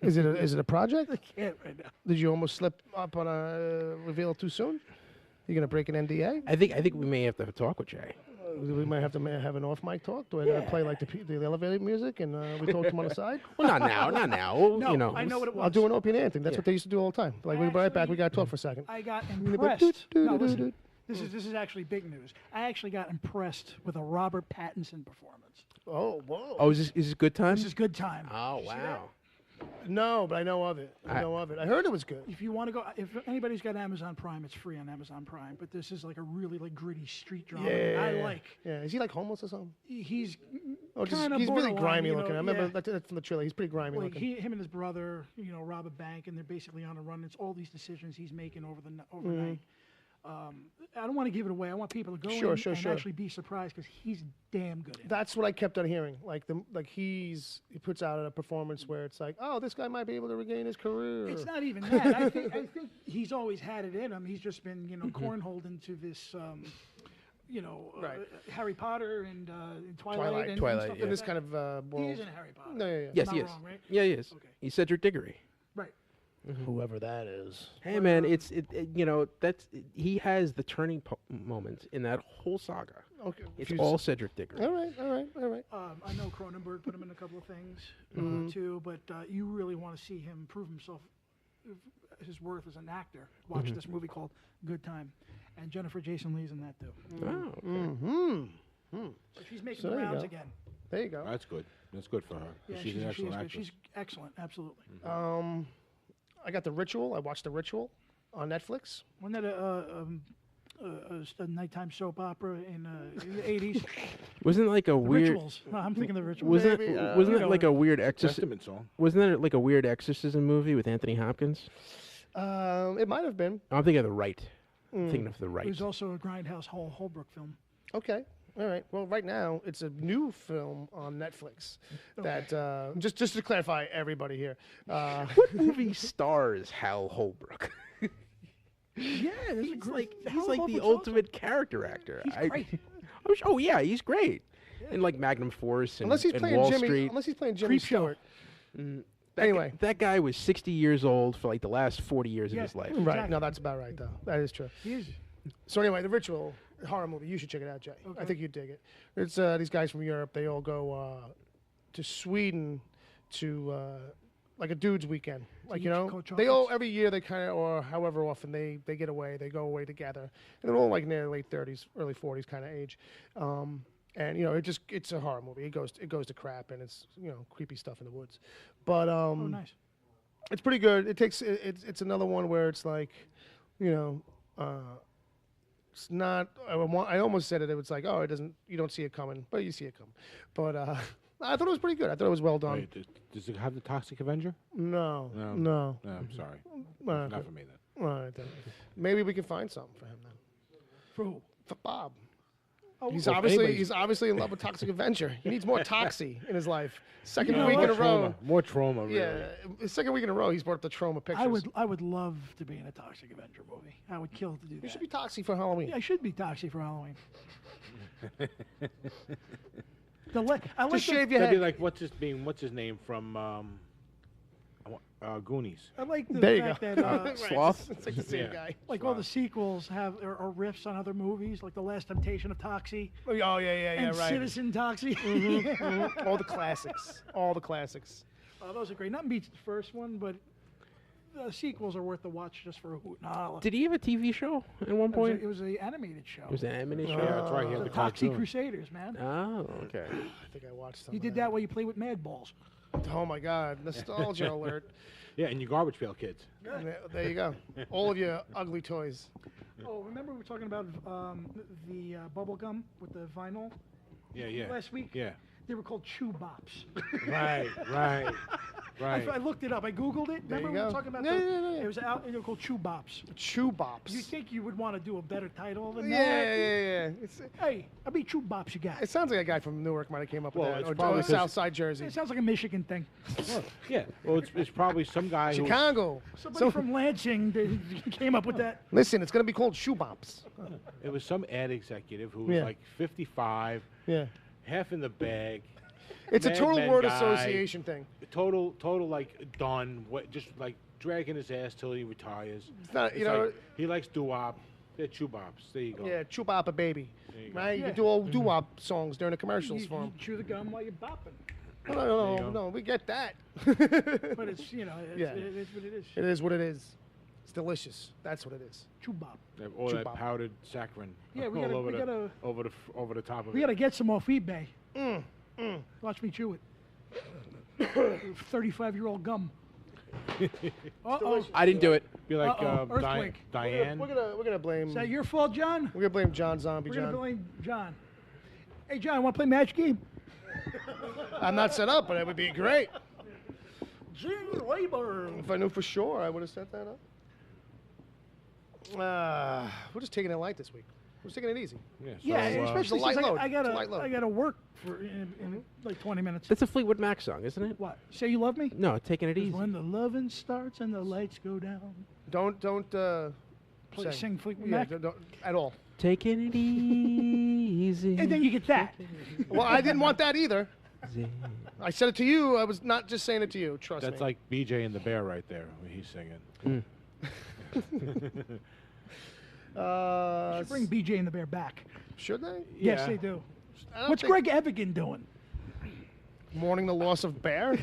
Is it a project? I can't right now. Did you almost slip up on a reveal too soon? You gonna break an NDA? I think we may have to talk with Jay. We might have to have an off mic talk. Do I gotta play like the elevator music and we talk to him on the side? Well, not now, not now. No, you know, I know what it was. I'll do an Opie and Anthony. That's what they used to do all the time. Like we'll be right back. We gotta talk for a second. I got Doot, impressed. doot, No, doot, listen, doot. this is actually big news. I actually got impressed with a Robert Pattinson performance. Oh, whoa. Oh, is this good time? This is good time. Oh, Did you see that? wow. No, but I know of it. I know of it. I heard it was good. If you want to go, if anybody's got Amazon Prime, it's free on Amazon Prime. But this is like a really like gritty street drama. that I like. Yeah, is he like homeless or something? He's Oh, just, kinda he's really borderline, grimy you know, looking. I remember yeah. that's from the trailer. He's pretty grimy like looking. him and his brother, rob a bank, and they're basically on a run. It's all these decisions he's making Mm-hmm. overnight. I don't want to give it away. I want people to go Sure, in sure, and sure. actually be surprised because he's damn good. In it. That's what I kept on hearing. He puts out a performance where it's like, oh, this guy might be able to regain his career. It's not even that. I think he's always had it in him. He's just been cornholed into this. Right. Harry Potter and Twilight. And Twilight, stuff yeah. in this like kind of that. He world. is in Harry Potter. No, yeah. Yes, Not he is. wrong, right? Yeah, he is. Okay. He's Cedric Diggory. Right. Whoever that is. Hey man, he has the turning moment in that whole saga. Okay. It's all Cedric Diggory. All right. I know Cronenberg put him in a couple of things too, but you really want to see him prove himself, his worth as an actor. Watch this movie called Good Time, and Jennifer Jason Leigh's in that too. Oh, okay. So she's making So the there you rounds go. again. There you go. That's good. That's good for her. Yeah, She's an she excellent is good. actress. She's excellent, absolutely. I got The Ritual. I watched The Ritual on Netflix. Wasn't that a nighttime soap opera in the 80s? Wasn't it like a weird? Rituals. No, I'm thinking the Rituals. Wasn't Maybe, it, wasn't it like a weird Testament song. Wasn't that like a weird exorcism movie with Anthony Hopkins? It might have been. I'm thinking of The Right. I'm thinking of The It Right. was also a Grindhouse Holbrook film. Okay. All right. Well, right now it's a new film on Netflix. That just to clarify, everybody here. What movie stars Hal Holbrook? Yeah, there's he's like the Holbrook's ultimate character actor. He's great. Oh yeah, he's great. In like Magnum Force and, Unless he's and playing Wall Jimmy. Street. Unless he's playing Jimmy Creep Show. Stewart. Anyway, that guy was 60 years old for like the last 40 years of Yeah. his life. Right. Exactly. No, that's about right though. That is true. He is. So anyway, The Ritual, horror movie. You should check it out, Jay. I think you'd dig it. It's these guys from Europe. They all go to Sweden to like a dude's weekend. Like eat cold they all chocolates? every year they kind of or however often they get away. They go away together, and they're all like in their late 30s, early 40s kind of age. And it's a horror movie. It goes to crap, and it's creepy stuff in the woods. But Oh, nice. it's pretty good. It's another one where it's like, it's not. I almost said it. It was like, oh, you don't see it coming, but you see it coming. But I thought it was pretty good. I thought it was well done. Wait, does it have the Toxic Avenger? No. No, I'm sorry. Well, Not for me then. all right, then. Maybe we can find something for him then. For who? For Bob. Oh, He's well, obviously anybody's- in love with Toxic Avenger. He needs more Toxie in his life. Second You know week in a what? row. More trauma, really. Yeah, second week in a row he's brought up the trauma pictures. I would love to be in a Toxic Avenger movie. I would kill to do You that. should be Toxie for Halloween. Yeah, I should be Toxic for Halloween. I like Just shave your That'd be head. like what's his name from Goonies. I like the There you fact go. that Right, Sloth? It's like the same Yeah. guy. like all the sequels have are riffs on other movies, like The Last Temptation of Toxie Oh yeah, and right. Citizen Toxie. All the classics. All the classics. Those are great. Nothing beats the first one, but the sequels are worth the watch just for a hoot and a holler. Did he have a TV show at one point? It was an animated show. It was an animated show. Yeah, that's right. He had The the Toxie cartoon. Crusaders, man. Oh, okay. I think I watched some. He of did that while you play with Mad Balls. Oh my God, nostalgia alert. Yeah, and you Garbage Pail Kids. There you go. All of your ugly toys. Oh, remember we were talking about the bubble gum with the vinyl Yeah. last week? Yeah. They were called chew bops. Right. I looked it up. I Googled it. There Remember you we were go. talking about Yeah. It was out. They were called chew bops. Chew bops. You think you would want to do a better title than Yeah. that? It's, Hey, how many chew bops you got? it sounds like a guy from Newark might have came up with Well, that, it's or probably 'cause- South Side Jersey. It sounds like a Michigan thing. Yeah. Well, it's probably some guy who. Chicago. Somebody from Lansing came up with that. Listen, it's gonna be called shoe bops. It was some ad executive who was Yeah. like 55, Yeah. half in the bag, It's a Mad total Men word guy. association thing. Total, like done. Just like dragging his ass till he retires. It's not, It's you know. like, he likes doo-wop. They're chew-bops. There you go. Yeah, Chewbacca baby. There you go. Right? You Yeah. do all doo-wop songs during the commercials You, for you him. chew the gum while you're bopping. No, you go. no, we get that. But it's, you know, Yeah. it is what it is. It is what it is. It's delicious. That's what it is. Chew bop. They have all that Chew-bop. powdered saccharin. Yeah, we all gotta- over we the, gotta- over the top of We it. got to get some off eBay. Watch me chew it. 35-year-old gum. Uh-oh. I didn't do it. Be like Uh-oh, earthquake. Diane. We're gonna blame. Is that your fault, John? We're gonna blame John Zombie. We're going to John. blame John. Hey, John, want to play match game? I'm not set up, but it would be great. Gee, labor. If I knew for sure, I would have set that up. We're just taking it light this week. We're just taking it easy. Yeah, so, Yeah, especially light since load. I It's a light load. gotta work for in like 20 minutes. That's a Fleetwood Mac song, isn't it? What? Say you love me? No, taking it easy. When the loving starts and the lights go down. Don't Play, sing Fleetwood yeah, Mac. don't at all. Taking it easy. And then you get that. Well, I didn't want that either. I said it to you. I was not just saying it to you. Trust that's me. like BJ and the Bear right there when he's singing. Should bring BJ and the Bear back. Should they? Yes, Yeah. they do. I don't What's think- Greg Evigan doing? Mourning the loss of Bear?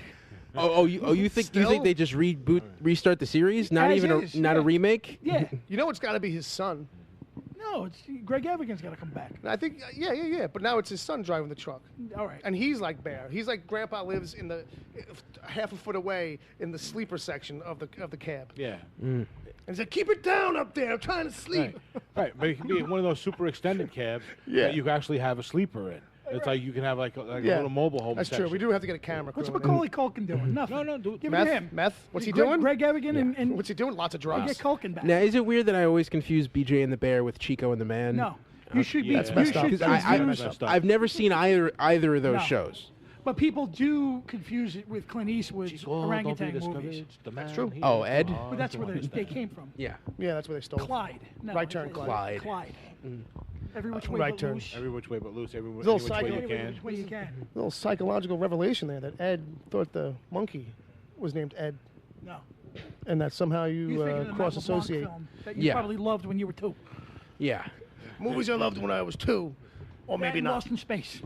You think Still? they just restart the series? Not As even is, a yeah. remake? Yeah. You know it's got to be his son. No, it's Greg Evigan's got to come back. And I think, yeah. But now it's his son driving the truck. All right. And he's like Bear. He's like Grandpa lives in the half a foot away in the sleeper section of the cab. Yeah. And he's like, keep it down up there. I'm trying to sleep. Right, but it can be one of those super extended cabs Yeah. that you can actually have a sleeper in. It's like you can have like a little mobile home That's section. true. We do have to get a camera. What's crew in Macaulay Culkin doing? Nothing. No, Give it Meth? to him. Meth? What's he Greg, doing? Greg Evigan and What's he doing? Lots of get drugs. Culkin back. Now, is it weird that I always confuse BJ and the Bear with Chico and the Man? No. You should be. That's You messed up. should 'Cause I, confuse- messed up. I've never seen either of those No. shows. But people do confuse it with Clint Eastwood's Chico, don't be orangutan discouraged, movies. the man true. he Oh, is Ed? the But that's where hardest they came from. Yeah. Yeah, that's where they stole. Clyde. No, Right turn, it's Clyde. Clyde. Every which way Right but turn. loose. Every which way but loose. Every Little which way you psycho- can. Which way you can. A little psychological revelation there that Ed thought the monkey was named Ed, No. and that somehow You're you thinking of the Matt cross LeBlanc associate. film that you Yeah. probably loved when you were 2. Yeah. Movies I loved when I was 2, or maybe That and not. Lost in Space.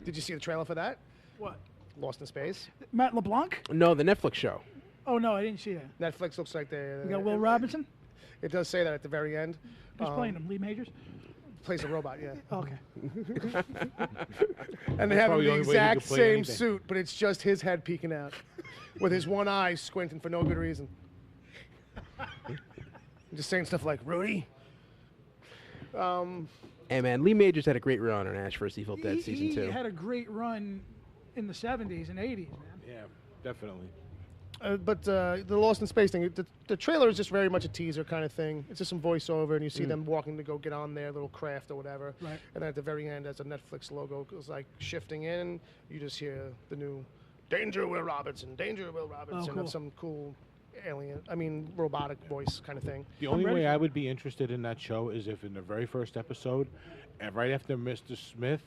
Did you see the trailer for that? What? Lost in Space. Matt LeBlanc? No, the Netflix show. Oh, no, I didn't see that. Netflix looks like they. We got Will Robinson. It does say that at the very end. Who's playing him? Lee Majors? Plays a robot, yeah. Oh, okay. And they have him probably the the only way he exact could play same anything. suit, but it's just his head peeking out, with his one eye squinting for no good reason. Just saying stuff like Rudy. Hey, man, Lee Majors had a great run on Ash vs. Evil Dead Season He 2. had a great run in the 70s and 80s, man. Yeah, definitely. But the Lost in Space thing, the trailer is just very much a teaser kind of thing. It's just some voiceover, and you see them walking to go get on their little craft or whatever. Right. And then at the very end, as a Netflix logo goes like shifting in, you just hear the new "Danger, Will Robinson, Danger, Will Robinson," cool. of some cool robotic voice kind of thing. The only ready way for I would be interested in that show is if in the very first episode, and right after Mr. Smith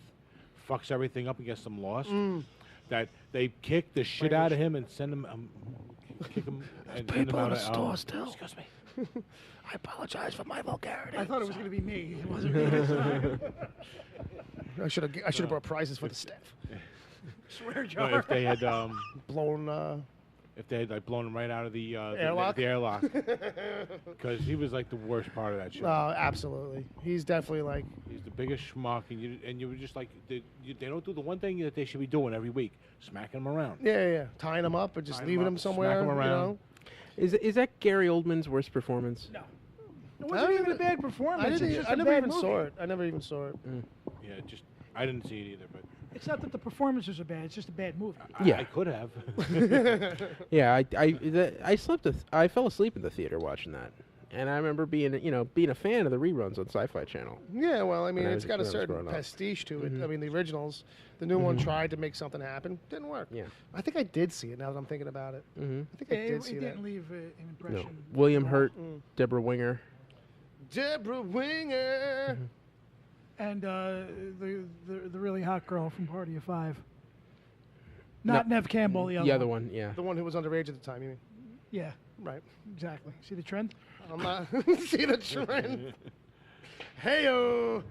fucks everything up and gets them lost, that they kick the shit out of him and send him, kick him and send him out of still. Excuse me. I apologize for my vulgarity. I thought it was going to be me. It wasn't me this time. I should have brought prizes for the staff. Swear No, jar. if they had Blown. like blown him right out of the Airlock? the airlock, because he was like the worst part of that show. Absolutely. He's definitely like. He's the biggest schmuck, and you were just like, they don't do the one thing that they should be doing every week, smacking him around. Yeah. Tying him up or just Tying him leaving up, him smack somewhere. him You around. know? Is that Gary Oldman's worst performance? No. It wasn't even a bad performance. It's just I a never bad even movie. saw it. I never even saw it. Yeah, just I didn't see it either, but It's not that the performances are bad. It's just a bad movie. Yeah. I could have. Yeah, I fell asleep in the theater watching that, and I remember being a fan of the reruns on Sci-Fi Channel. Yeah, well, I mean, When I it's was- got a when I was certain growing up. pastiche to it. I mean, the originals, the new one tried to make something happen. Didn't work. Yeah. I think I did see it now that I'm thinking about it. Mm-hmm. I think I It did see that. didn't leave an No, impression. William Hurt, Deborah Winger. Deborah Winger. And the really hot girl from Party of Five. Not Nev Campbell, the other one, yeah. The one who was underage at the time, you mean? Yeah, Right. exactly. See the trend? I'm not see the trend. Heyo.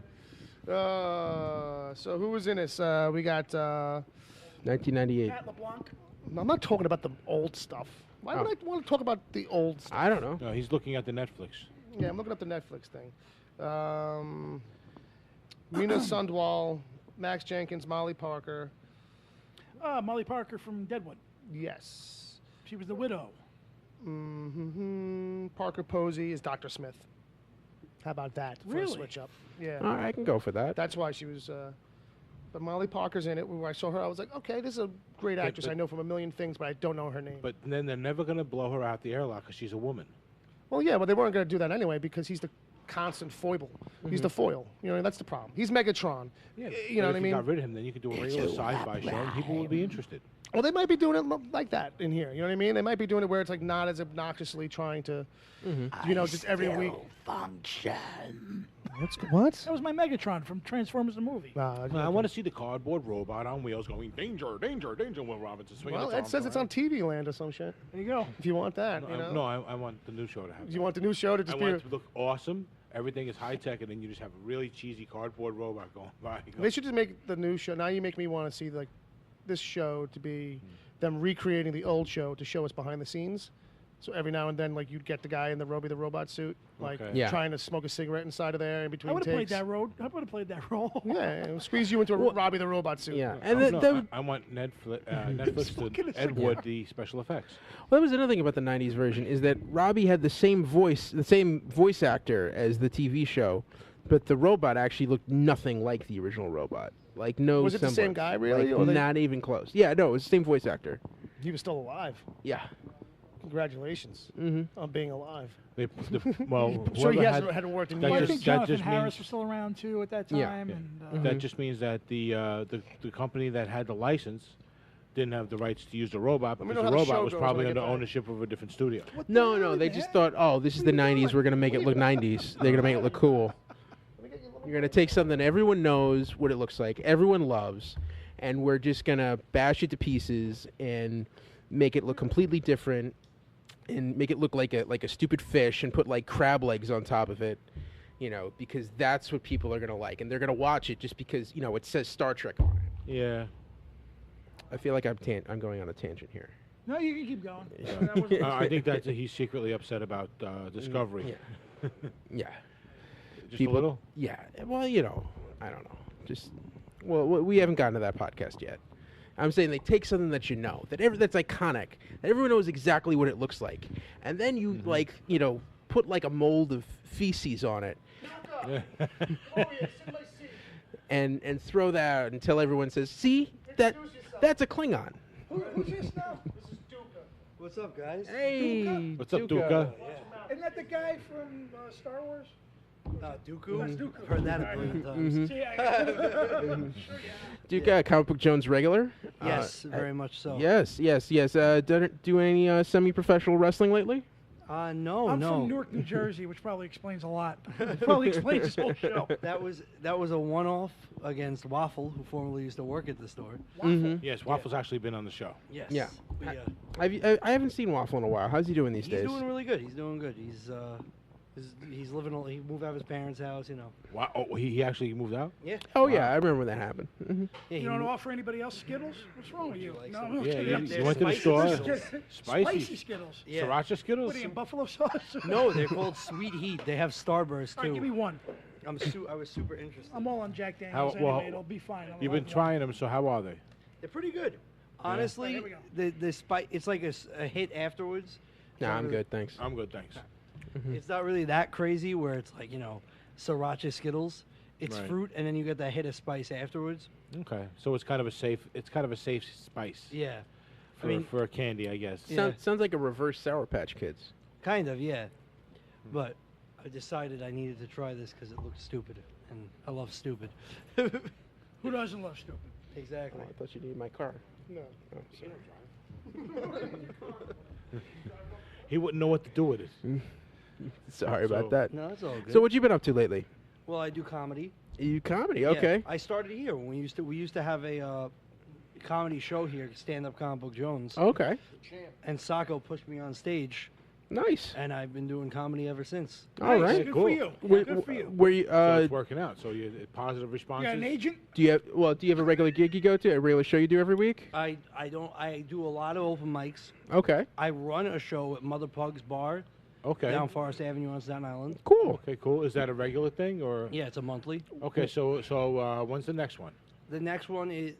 So who was in this? We got. 1998. Pat LeBlanc. I'm not talking about the old stuff. Why would I want to talk about the old stuff? I don't know. No, he's looking at the Netflix. Yeah, I'm looking up the Netflix thing. Mina Sundwall, Max Jenkins, Molly Parker. Molly Parker from Deadwood. Yes. She was the widow. Parker Posey is Dr. Smith. How about that for a Really? switch up? Yeah. All right, I can go for that. That's why she was. But Molly Parker's in it. When I saw her, I was like, okay, this is a great actress. but- I know from a million things, but I don't know her name. But then they're never going to blow her out the airlock because she's a woman. Well, yeah, but they weren't going to do that anyway because he's the constant foible. He's the foil. You know, that's the problem. He's Megatron. Yeah, You know what I If you mean? got rid of him, then you could do a regular sci-fi show, and people would be interested. Well, they might be doing it like that in here. You know what I mean? They might be doing it where it's like not as obnoxiously trying to, you know, just every week. Function. What? That was my Megatron from Transformers the movie. I want to see the cardboard robot on wheels going, danger, danger, danger, Will Robinson swinging Well, his it arms says it's around. on TV Land or some shit. There you go. If you want that, No, you know. no, I want the new show to have You want the new show to I just want be? it to look awesome. Everything is high-tech, and then you just have a really cheesy cardboard robot going by. They should just make the new show. Now you make me want to see like this show to be them recreating the old show to show us behind the scenes. So every now and then, like you'd get the guy in the Roby the Robot suit, like Okay. Yeah. trying to smoke a cigarette inside of there in I between would have played takes. that role. I would have played that role. Yeah, it would squeeze you into a Robbie the Robot suit. Yeah, And and I want Netflix Smoking to a Ed Wood the special effects. well, that was another thing about the '90s version is that Robbie had the same voice actor as the TV show, but the robot actually looked nothing like the original robot. Like no. Was it the same semblance. guy, really, Like, or they- not even close. Yeah, no, it was the same voice actor. He was still alive. Yeah. Congratulations on being alive. Well, I'm sure he whoever hadn't worked in that Well, I years. think that Jonathan just Harris means- was still around too at that Yeah. time. Yeah. And That just means that the company that had the license didn't have the rights to use the robot me because know the how the show robot was goes probably when I under get back. ownership of a different studio. No, they just thought, oh, this is the '90s. We're gonna make it look '90s. They're gonna make it look cool. You're gonna take something everyone knows what it looks like, everyone loves, and we're just gonna bash it to pieces and make it look completely different, and make it look like a stupid fish, and put like crab legs on top of it, you know, because that's what people are gonna like, and they're gonna watch it just because it says Star Trek on it. Yeah. I feel like I'm going on a tangent here. no, you can keep going. That wasn't- I think that he's secretly upset about Discovery. Yeah. Just People- a little. Yeah. Well, I don't know. Just we haven't gotten to that podcast yet. I'm saying they take something that that's iconic, that everyone knows exactly what it looks like, and then you put like a mold of feces on it, and throw that out until everyone says, "See, that's a Klingon." Who's this now? This is Duca. What's up, guys? Hey, What's up, Duca? Isn't that the guy from Star Wars? Dooku? That's Duca. I've heard that a billion times. See, I Duca, Comic Book Jones regular. Yes, very much so. Yes. Done do any semi-professional wrestling lately? No, I'm no. from Newark, New Jersey, which probably explains a lot. Probably explains this whole show. That was a one-off against Waffle, who formerly used to work at the store. Yes, Waffle's actually been on the show. Yes. Yeah. We, I haven't seen Waffle in a while. How's he doing these he's days? doing really good. He's doing good. He's living. He moved out of his parents' house. Wow. Oh, he actually moved out? Yeah. Oh yeah, I remember when that happened. Yeah, You don't offer anybody else Skittles? What's wrong with you? likes No, them. I'm Yeah, kidding. you went to the store. Spicy Spicy. Skittles. Yeah. Sriracha Skittles? What are you, buffalo sauce? No, they're called Sweet Heat. They have Starburst All right, give me too. one. I was super interested. I'm all on Jack Daniels How- well, anyway. It'll be fine. You've been trying them, so how are they? They're pretty good. Honestly, Here we go. the spice. It's like a hit afterwards. Nah, I'm good, thanks. I'm good, thanks. It's not really that crazy where it's like sriracha Skittles. It's Right. fruit, and then you get that hit of spice afterwards. Okay, so it's kind of a safe spice Yeah, for a candy, I guess. Yeah. Sounds like a reverse Sour Patch Kids. kind of, yeah. But I decided I needed to try this because it looked stupid, and I love stupid. Who doesn't love stupid? Exactly. I thought you needed my car. No. Oh, sorry. He wouldn't know what to do with it. Sorry about So- that. No, it's all good. So what you been up to lately? Well, I do comedy. You comedy, Yeah, okay. I started here when we used to have a comedy show here, Stand Up Comic Book Jones, Okay. and Sacco pushed me on stage, Nice. and I've been doing comedy ever since. All Nice, right. Good Cool. for you. Were, Good for you. were you, So it's working out. So you positive You responses. got an agent? do you have a regular gig you go to? A regular show you do every week? I do a lot of open mics. Okay. I run a show at Mother Pug's Bar Okay. down Forest Avenue on Staten Island. Cool. Okay, cool. Is that a regular thing or? Yeah, it's a monthly. Okay, so when's the next one? The next one is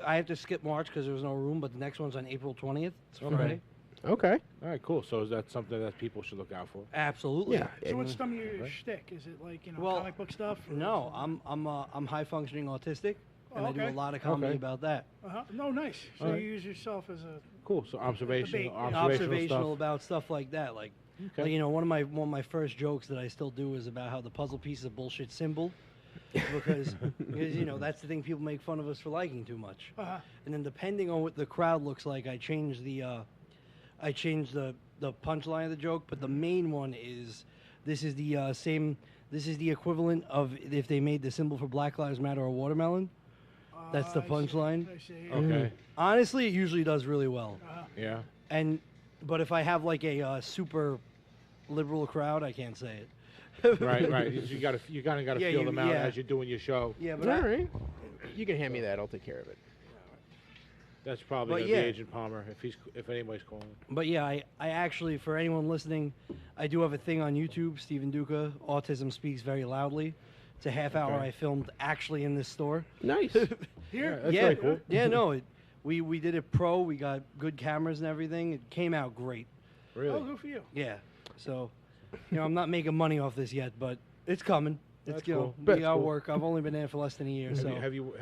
I have to skip March because there was no room, but the next one's on April 20th. It's Okay. Friday. Okay. All right, cool. So is that something that people should look out for? Absolutely. Yeah. So what's some of your shtick? Is it like, Well, comic book stuff? or No, I'm high functioning autistic, and I do a okay. lot of comedy Okay. about that. Uh-huh. No, nice. So All right. you use yourself as a... Cool. So observational, Debate, yeah. observational stuff. About stuff like that. Like, Okay. like, one of my first jokes that I still do is about how the puzzle piece is a bullshit symbol, because that's the thing people make fun of us for liking too much. Uh-huh. And then depending on what the crowd looks like, I change the punchline of the joke. But the main one is this is the same. This is the equivalent of if they made the symbol for Black Lives Matter a watermelon. That's the I see, punchline. I see. Okay. Honestly, it usually does really well. Yeah. But if I have like a super liberal crowd, I can't say it. Right. You kind of got to Yeah, feel them out yeah. as you're doing your show. Yeah, All right. You can hand me that. I'll take care of it. That's probably But gonna yeah. be Agent Palmer if anybody's calling. But yeah, I actually, for anyone listening, I do have a thing on YouTube, Stephen Duca, Autism Speaks Very Loudly. It's a half hour Okay. I filmed actually in this store. Nice. Here? That's yeah, very cool. yeah, no, we did it pro. We got good cameras and everything. It came out great. Really? Oh, good for you. Yeah, so I'm not making money off this yet, but it's coming. It's That's cool. we That's got cool. work. I've only been there for less than a year, so. Have you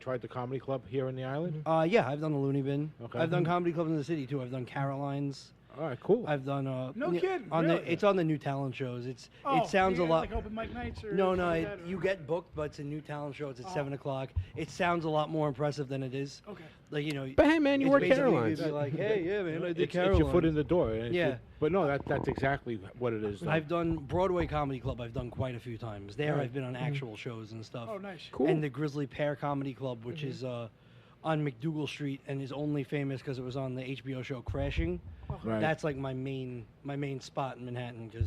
tried the comedy club here in the island? Yeah, I've done the Looney Bin. Okay. I've done comedy clubs in the city too. I've done Caroline's. All right, cool. I've done No kidding, on really? it's on the new talent shows. It Oh, sounds you a got, lot. like open mic nights or No, something no, like that, or- you get booked, but it's a new talent show. It's at Oh. 7 o'clock. It sounds a lot more impressive than it is. Okay. Like But hey, man, you it's work basically Caroline's. you'd be like, hey, yeah, man, I did it's Caroline's. your foot in the door. And Yeah. but no, that's exactly what it is. Though. I've done Broadway Comedy Club. I've done quite a few times. There, Right. I've been on actual shows and stuff. Oh, nice. Cool. And the Grizzly Pear Comedy Club, which is on McDougal Street and is only famous because it was on the HBO show Crashing. Right. That's like my main spot in Manhattan because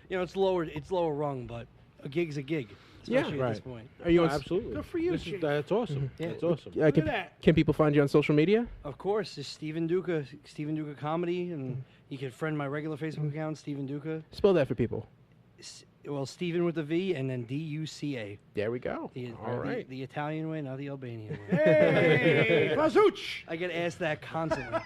it's lower rung, but a gig's a gig, Yeah. especially at this Right. point. Are you No, on? absolutely. Good for you, This is- Chief. That's awesome. Yeah. That's awesome. Look can, at that. can people find you on social media? Of course, it's Stephen Duca Comedy, and you can friend my regular Facebook account, Stephen Duca. Spell that for people. Well, Stephen with a V and then DUCA. There we go. All right. The Italian way, not the Albanian way. Hey, Pazuch! I get asked that constantly.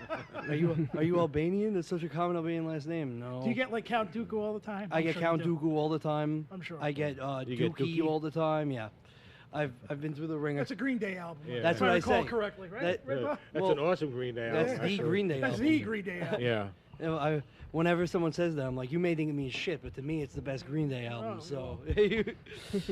Are you Albanian? That's such a common Albanian last name. No. Do you get like Count Dooku all the time? I I'm get sure Count you do. Dooku all the time. I'm sure. I get You get Dookie Dookie? all the time. Yeah, I've been through the ringer. That's a Green Day album. Yeah. That's If what I recall say. correctly, right? That- Right, Yeah. Bob? That's Well, an awesome Green Day album. That's the actually. Green Day That's album. the Green Day album. Yeah. Whenever someone says that, I'm like, you may think it means shit, but to me, it's the best Green Day album. Oh, So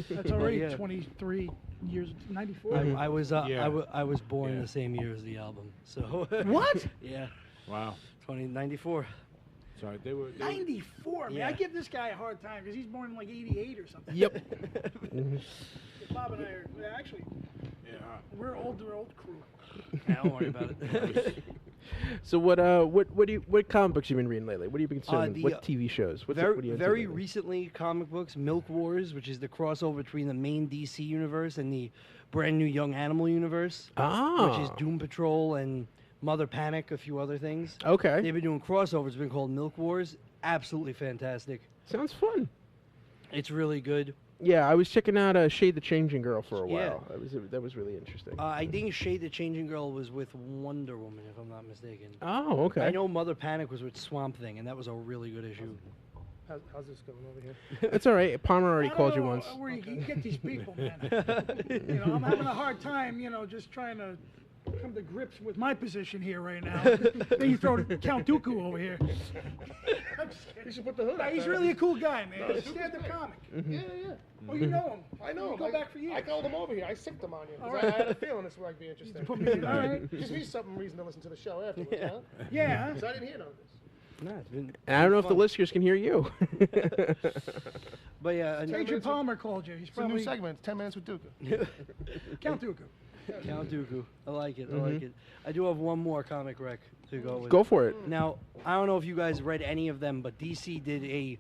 That's already yeah. 23 years, 94. I was Yeah. I was born Yeah. the same year as the album. So What? yeah, Wow. 94. Sorry, they were. 94, man. Yeah. I give this guy a hard time because he's born in like 88 or something. Yep. Bob and I are actually, Yeah. we're old crew. Yeah, don't worry about it. So what comic books you been reading lately? What have you been consuming? What TV shows? What are you into Very lately? recently, comic books, Milk Wars, which is the crossover between the main DC universe and the brand new Young Animal universe, which is Doom Patrol and Mother Panic, a few other things. Okay. They've been doing crossovers. It's been called Milk Wars. Absolutely fantastic. Sounds fun. It's really good. Yeah, I was checking out Shade the Changing Girl for a Yeah. while. That was really interesting. I think Shade the Changing Girl was with Wonder Woman, if I'm not mistaken. Oh, okay. I know Mother Panic was with Swamp Thing, and that was a really good issue. How's this going over here? That's all right. Palmer already I don't called you know once. Where you get these people, man. I'm having a hard time, just trying to come to grips with my position here right now. Then you throw Count Dooku over here. I'm just kidding. You should put the hood Nah, up. he's really a cool guy, man. He's a stand-up comic. Yeah. Oh, you know him. I know You him. go back for years. I called him over here. I sicked him on you. 'cause All I right. had a feeling this might be interesting. Put me in. All right. Gives me some reason to listen to the show afterwards, huh? Yeah. Because I didn't hear none of this. Nah, it's been And I don't know if the fun. listeners can hear you. But yeah, Agent Palmer called you. He's It's a new probably segment. It's 10 minutes with Duca. Count Dooku. Count Dooku. I like it. I like it. I do have one more comic rec to go with. Go for it. Now, I don't know if you guys read any of them, but DC did a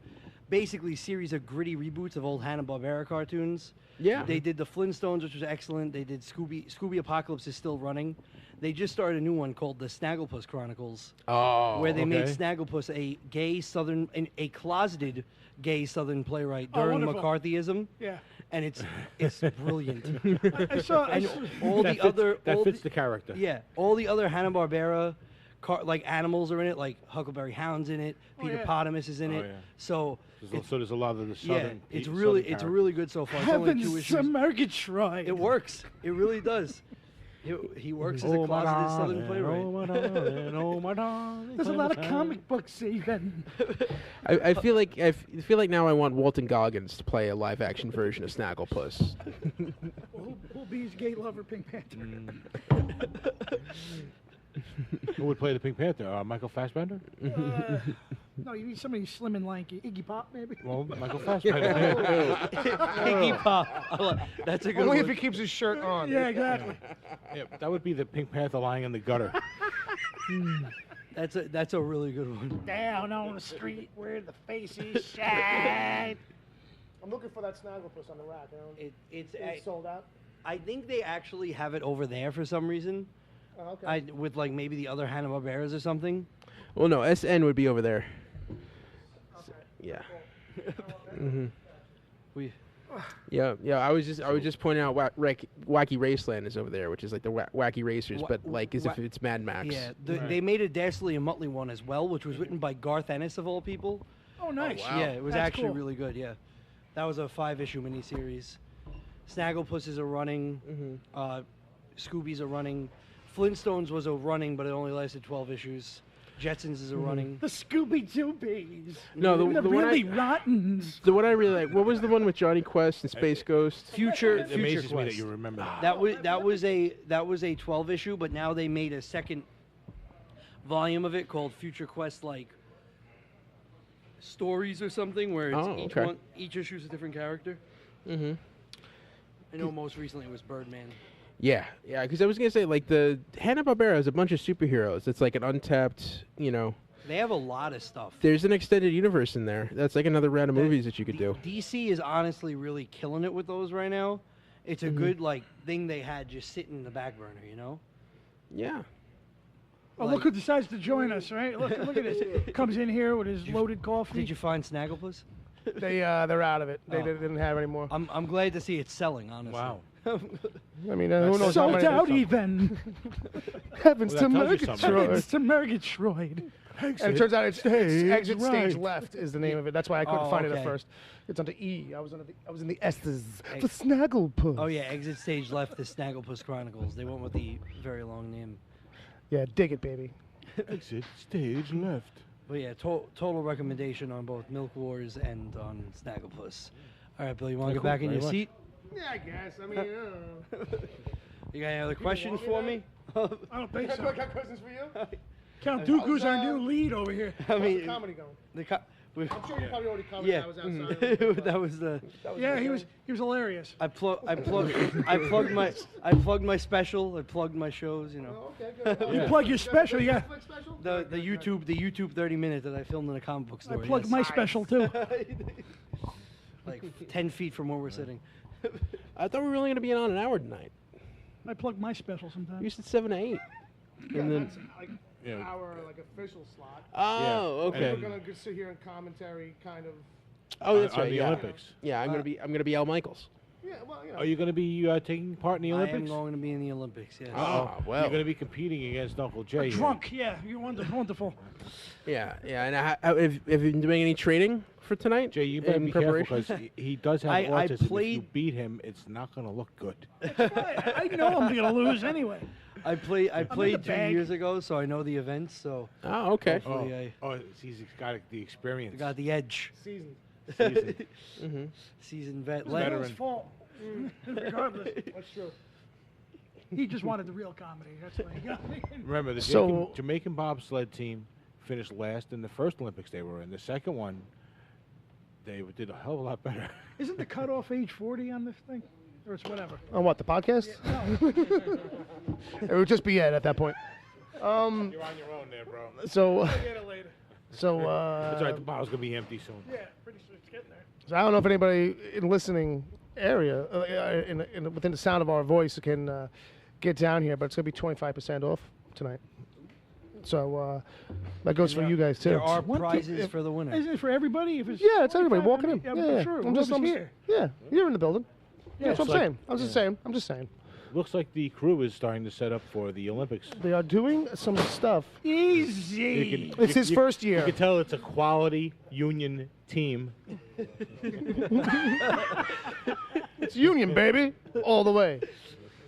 basically series of gritty reboots of old Hanna-Barbera cartoons. Yeah. They did the Flintstones, which was excellent. They did Scooby Apocalypse is still running. They just started a new one called the Snagglepuss Chronicles, where they made Snagglepuss a gay Southern, a closeted gay Southern playwright during wonderful. McCarthyism. Yeah. And it's brilliant. I saw. And all the other That all fits the, the character. yeah, all the other Hanna-Barbera like animals are in it, like Huckleberry Hound's in it, Peter yeah. Potamus is in it. yeah. So There's a lot of the yeah, southern. it's southern really characters. good so far. It's only 2 Heavens issues. to Murgatroyd. It works. It really does. He works as a closeted Southern playwright. Oh my darling, oh my darling. There's a lot of comic books even. I feel like feel like now I want Walton Goggins to play a live action version of Snagglepuss. Who'll be his gay lover, Pink Panther? Who would play the Pink Panther? Michael Fassbender? No, you need somebody slim and lanky. Iggy Pop, maybe. Well, Michael Fassbender. Iggy Pop. That's a good Only one. if he keeps his shirt on. Yeah, exactly. Yeah, that would be the Pink Panther lying in the gutter. That's a really good one. Down on the street where the faces shine. I'm looking for that Snagglepuss on the rack. It's sold out. I think they actually have it over there for some reason. Oh, okay. With like maybe the other Hanna-Barberas or something. Well, no, SN would be over there. Okay. Yeah. We Yeah. I was just pointing out Wacky Raceland is over there, which is like the Wacky Racers, but like as if it's Mad Max. yeah, they made a Dastardly and Muttley one as well, which was written by Garth Ennis of all people. Oh, nice. Yeah, it was That's actually cool. really good. Yeah, that was a 5-issue miniseries. Snagglepusses are running. Scoobies are running. Flintstones was a running, but it only lasted 12 issues. Jetsons is a running. The Scooby-Doobies. No, the the one really rotten. the one I really like. What was the one with Johnny Quest and Space Ghost? Future It amazes me that Quest. you remember that. That was a 12-issue, but now they made a second volume of it called Future Quest, like stories or something, where it's each issue is a different character. I know most recently it was Birdman. Yeah, because I was gonna say like the Hanna-Barbera is a bunch of superheroes. It's like an untapped, They have a lot of stuff. There's an extended universe in there. That's like another round of movies that you could do. DC is honestly really killing it with those right now. It's a good thing they had just sitting in the back burner, Yeah. Oh, look who decides to join us, right? Look at this. Comes in here with his loaded coffee. Did you find Snagglepuss? They're out of it. They didn't have any more. I'm glad to see it selling, honestly. Wow. I mean, who knows how Sold many? out even. Heavens Well, to that tells you something. Murgatroyd. Heavens to Murgatroyd. And it turns out it's Exit Stage right. Left is the name of it. That's why I couldn't find it at okay. first. It's under E. I was in the S's. The Snagglepuss. Oh yeah, Exit Stage Left, the Snagglepuss Chronicles. They went with the very long name. Yeah, dig it, baby. Exit stage left. But yeah, total recommendation on both Milk Wars and on Snagglepuss. All right, Bill, you want to get Cool, back in very your much. seat? Yeah, I guess. I mean, You got any other questions for me? I don't think so. got questions for you? Count Dooku's our new lead over here. I How's the mean, comedy going? I'm sure you probably already covered yeah, that. I was outside. that was the. Yeah, he was hilarious. I plugged my special. I plugged my shows. Oh, okay, good. You plug your special, yeah. Special? The YouTube 30-minute that I filmed in a comic book store. I plugged yes. my special too. Like 10 feet from where we're sitting. I thought we were only going to be on an hour tonight. I plug my special sometimes. You said 7 to 8. And then, That's like Yeah. our official slot. oh, Yeah. okay. We're gonna just sit here and commentary, kind of. Oh, that's on right. the Yeah. Olympics. Yeah, I'm gonna be Al Michaels. Yeah, well, you know. Are you going to be taking part in the I am Olympics? going to be in the Olympics. Yes. Oh, well. You're going to be competing against Uncle Jay. here. Drunk, yeah. You're wonderful. Yeah. And have you been doing any training for tonight? Jay, you better in be careful preparation? because he does have I autism. If you played- beat him, it's not going to look good. I know I'm gonna lose anyway. I played 2 bag. years ago, so I know the events. So Oh, okay. hopefully He's got the experience. I got the edge. Season. Season. Seasoned vet. It's Veteran. Bill's fault. Regardless. That's true. He just wanted the real comedy. That's why he got me. Remember, the So- Jamaican bobsled team finished last in the first Olympics they were in. The second one, they did a hell of a lot better. Isn't the cutoff age 40 on this thing? Or it's whatever. On what, the podcast? It would just be Ed at that point. You're on your own there, bro. So, Get it later. so, It's all right. The bottle's gonna be empty soon. Yeah, pretty soon it's getting there. so I don't know if anybody in listening area, within the sound of our voice, can get down here, but it's gonna be 25% off tonight. So that goes for you guys too. There are One, two, prizes if- for the winner. Isn't it for everybody? If it's Yeah, it's everybody walking in. 25, Yeah, sure. I'm just here. yeah, you're in the building. Yeah, that's what I'm like- saying. I'm just saying. Looks like the crew is starting to set up for the Olympics. They are doing some stuff. Easy. It's his first year. You can tell it's a quality union team. It's union, baby, all the way.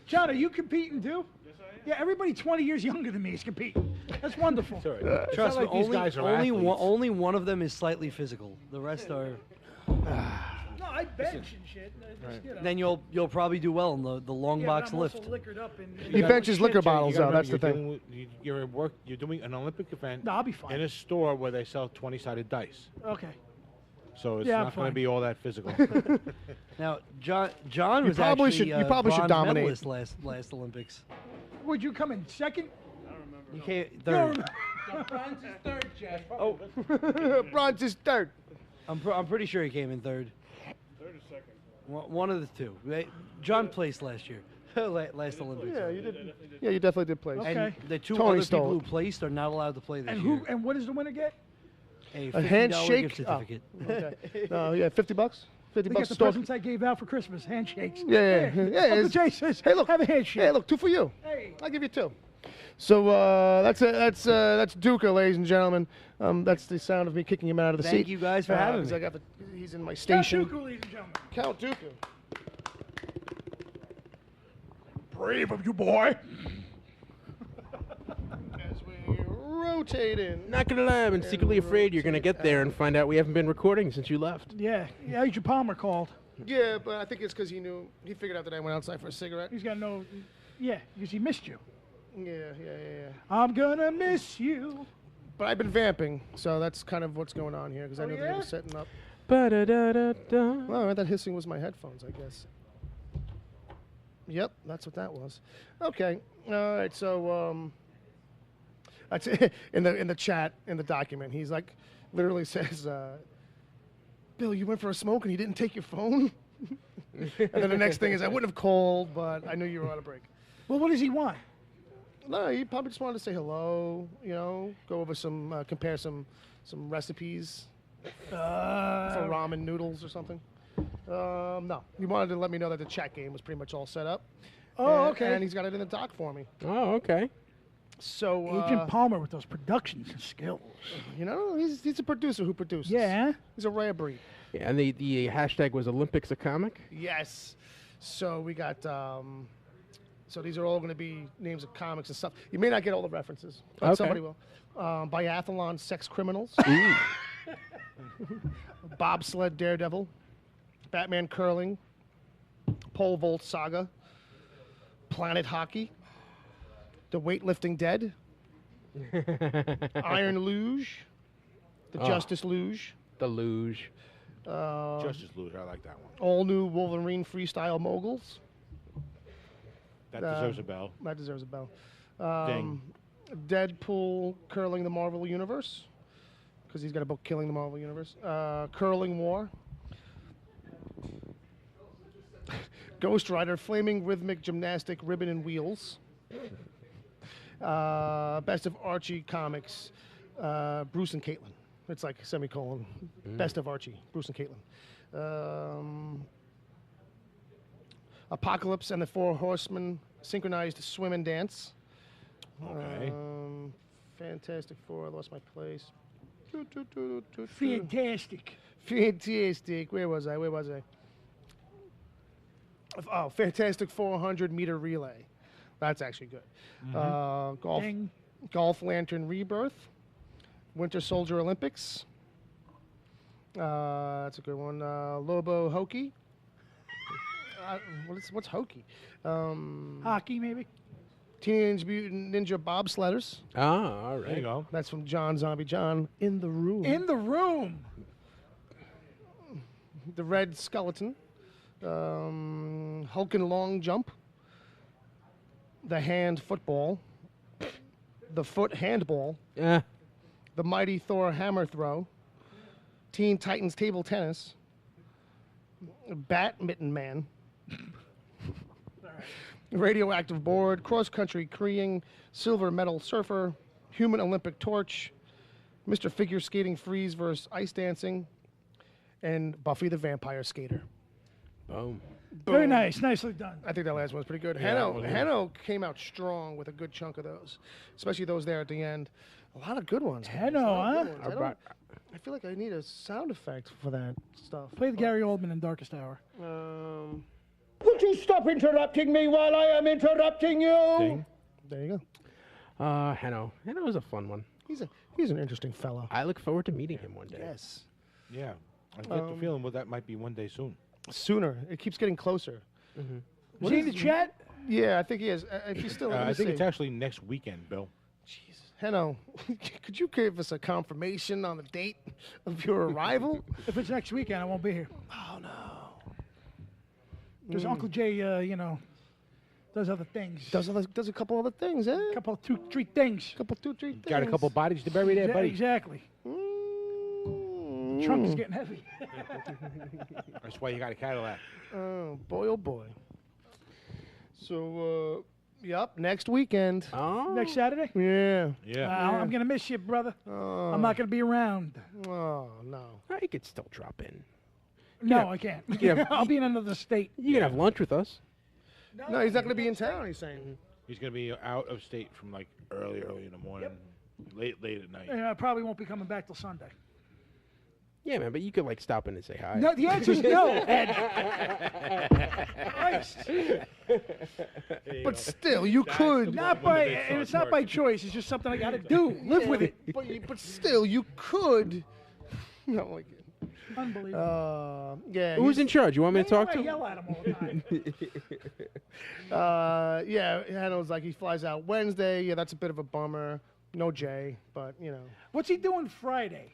John, are you competing too? Yes, I am. Yeah, everybody 20 years younger than me is competing. That's wonderful. Sorry. It's Trust not me, like these only, guys are only, one, athletes. only one of them is slightly physical. The rest are. No, I bench and shit. Just, you know. Then you'll probably do well in the long Yeah, box but I'm lift. also liquored up and He benches liquor You bottles gotta out. That's the remember, thing. You're doing an Olympic event No, I'll be fine. in a store where they sell 20-sided dice. Okay. So it's Yeah, I'm not going to fine. be all that physical. Now, John was probably actually should- you probably should bronze dominate. medalist last Olympics. Would you come in second? He came No, third. Bronze is third, Jeff. Oh, Bronze is third. I'm pretty sure he came in third. Third or second? One of the two. John placed last year, last Olympics. Yeah, you did. Yeah, you definitely did place. Okay. And the two Tony other stole people it. who placed are not allowed to play this and year. who? And what does the winner get? A A $50 handshake. gift certificate. Okay. Yeah, $50. 50 They get bucks. the Store. presents I gave out for Christmas. Handshakes. Yeah. Uncle it's- Jay says, Hey, look. have a handshake. Hey, look, 2 for you. Hey. I'll give you 2. So that's Duca, ladies and gentlemen. That's the sound of me kicking him out of the seat. Thank you guys for having 'cause me. he's in my Count station. Dooku, ladies and gentlemen. Count Duca. Brave of you, boy. As we rotate in. Not gonna lie, I've been secretly afraid you're gonna get there and find out we haven't been recording since you left. Yeah. Agent Palmer called. Yeah, but I think it's because he figured out that I went outside for a cigarette. He's got to know. Yeah, because he missed you. Yeah. I'm gonna miss you. But I've been vamping, so that's kind of what's going on here, because I Oh, knew that he yeah? was setting up. Ba-da-da-da-da. Well, that hissing was my headphones, I guess. Yep, that's what that was. Okay, all right. So, that's in the chat in the document. He's like, literally says, "Bill, you went for a smoke and you didn't take your phone." And then the next thing is, I wouldn't have called, but I knew you were on a break. Well, what does he want? No, he probably just wanted to say hello. Go over some, compare some recipes for ramen noodles or something. No, he wanted to let me know that the chat game was pretty much all set up. Oh, And- okay. And he's got it in the doc for me. Oh, okay. So, Agent Palmer with those productions and skills. he's a producer who produces. Yeah. He's a rare breed. Yeah, and the hashtag was Olympics a comic. Yes. So we got. So these are all going to be names of comics and stuff. You may not get all the references, but Okay. somebody will. Biathlon Sex Criminals. Bobsled Daredevil. Batman Curling. Pole Vault Saga. Planet Hockey. The Weightlifting Dead. Iron Luge. The Justice Luge. The luge. Justice Luge, I like that one. All new Wolverine Freestyle Moguls. That deserves a bell. That deserves a bell. Ding. Deadpool Curling the Marvel Universe, because he's got a book Killing the Marvel Universe. Curling War. Ghost Rider Flaming Rhythmic Gymnastic Ribbon and Wheels. Best of Archie Comics. Bruce and Caitlin. It's like semicolon. Best of Archie. Bruce and Caitlin. Apocalypse and the Four Horsemen Synchronized Swim and Dance. Okay. Fantastic Four. I lost my place. Fantastic. Fantastic. Where was I? Oh, Fantastic 400-meter relay. That's actually good. Golf. Ding. Golf Lantern Rebirth. Winter Soldier Olympics. That's a good one. Lobo Hokey. What's Hokey? Hockey, maybe. Teenage Mutant Ninja Bobsledders. Ah, all There you right. go. That's from John Zombie John. In the Room. In the room. The Red Skeleton, Hulkin Long Jump, The Hand Football, The Foot Handball, Yeah. The Mighty Thor Hammer Throw, Teen Titans Table Tennis, Badminton Man, Radioactive Board, Cross Country Creeing, Silver Medal Surfer, Human Olympic Torch, Mr. Figure Skating Freeze vs. Ice Dancing, and Buffy the Vampire Skater. Boom. Very nice. Nicely done. I think that last one was pretty good. Yeah, that was good. Hanno came out strong with a good chunk of those, especially those there at the end. A lot of good ones. man. Hanno, A lot of huh? good ones. I feel like I need a sound effect for that stuff. Play the Gary Oldman in Darkest Hour. Would you stop interrupting me while I am interrupting you? Ding. There you go. Hanno. Hanno was a fun one. He's an interesting fellow. I look forward to meeting him one day. Yes. Yeah. I get the feeling that might be one day soon. Sooner. It keeps getting closer. Is he in the chat? Yeah, I think he is. If he's still, let me I think see. it's actually next weekend, Bill. Jesus. Hanno, could you give us a confirmation on the date of your arrival? If it's next weekend, I won't be here. Oh no. Because Uncle Jay, does other things. Does a couple other things, eh? couple, two, three things. Couple, 2, 3 things. Got a couple bodies to bury there, buddy. Exactly. Mm. Trunk is getting heavy. That's why you got a Cadillac. Oh boy, oh boy. So, yep, next weekend. Oh. Next Saturday? Yeah. Yeah. I'm going to miss you, brother. Oh. I'm not going to be around. Oh no. You could still drop in. No, I can't. I'll be in another state. You can have lunch with us. No, he's not going to be in town. He's saying. He's going to be out of state from like early in the morning, late at night. I probably won't be coming back till Sunday. Yeah, man, but you could like stop in and say hi. No, the answer is no, Ed. Christ. But still, you could. Not by, and it's not by choice. It's just something I got to do. Live with it. But still, you could. No, like. Unbelievable. Yeah. Who's in charge? You want me to talk I to? yell at him all the time. Yeah, Hanno's like he flies out Wednesday. Yeah, that's a bit of a bummer. No Jay, but you know. What's he doing Friday?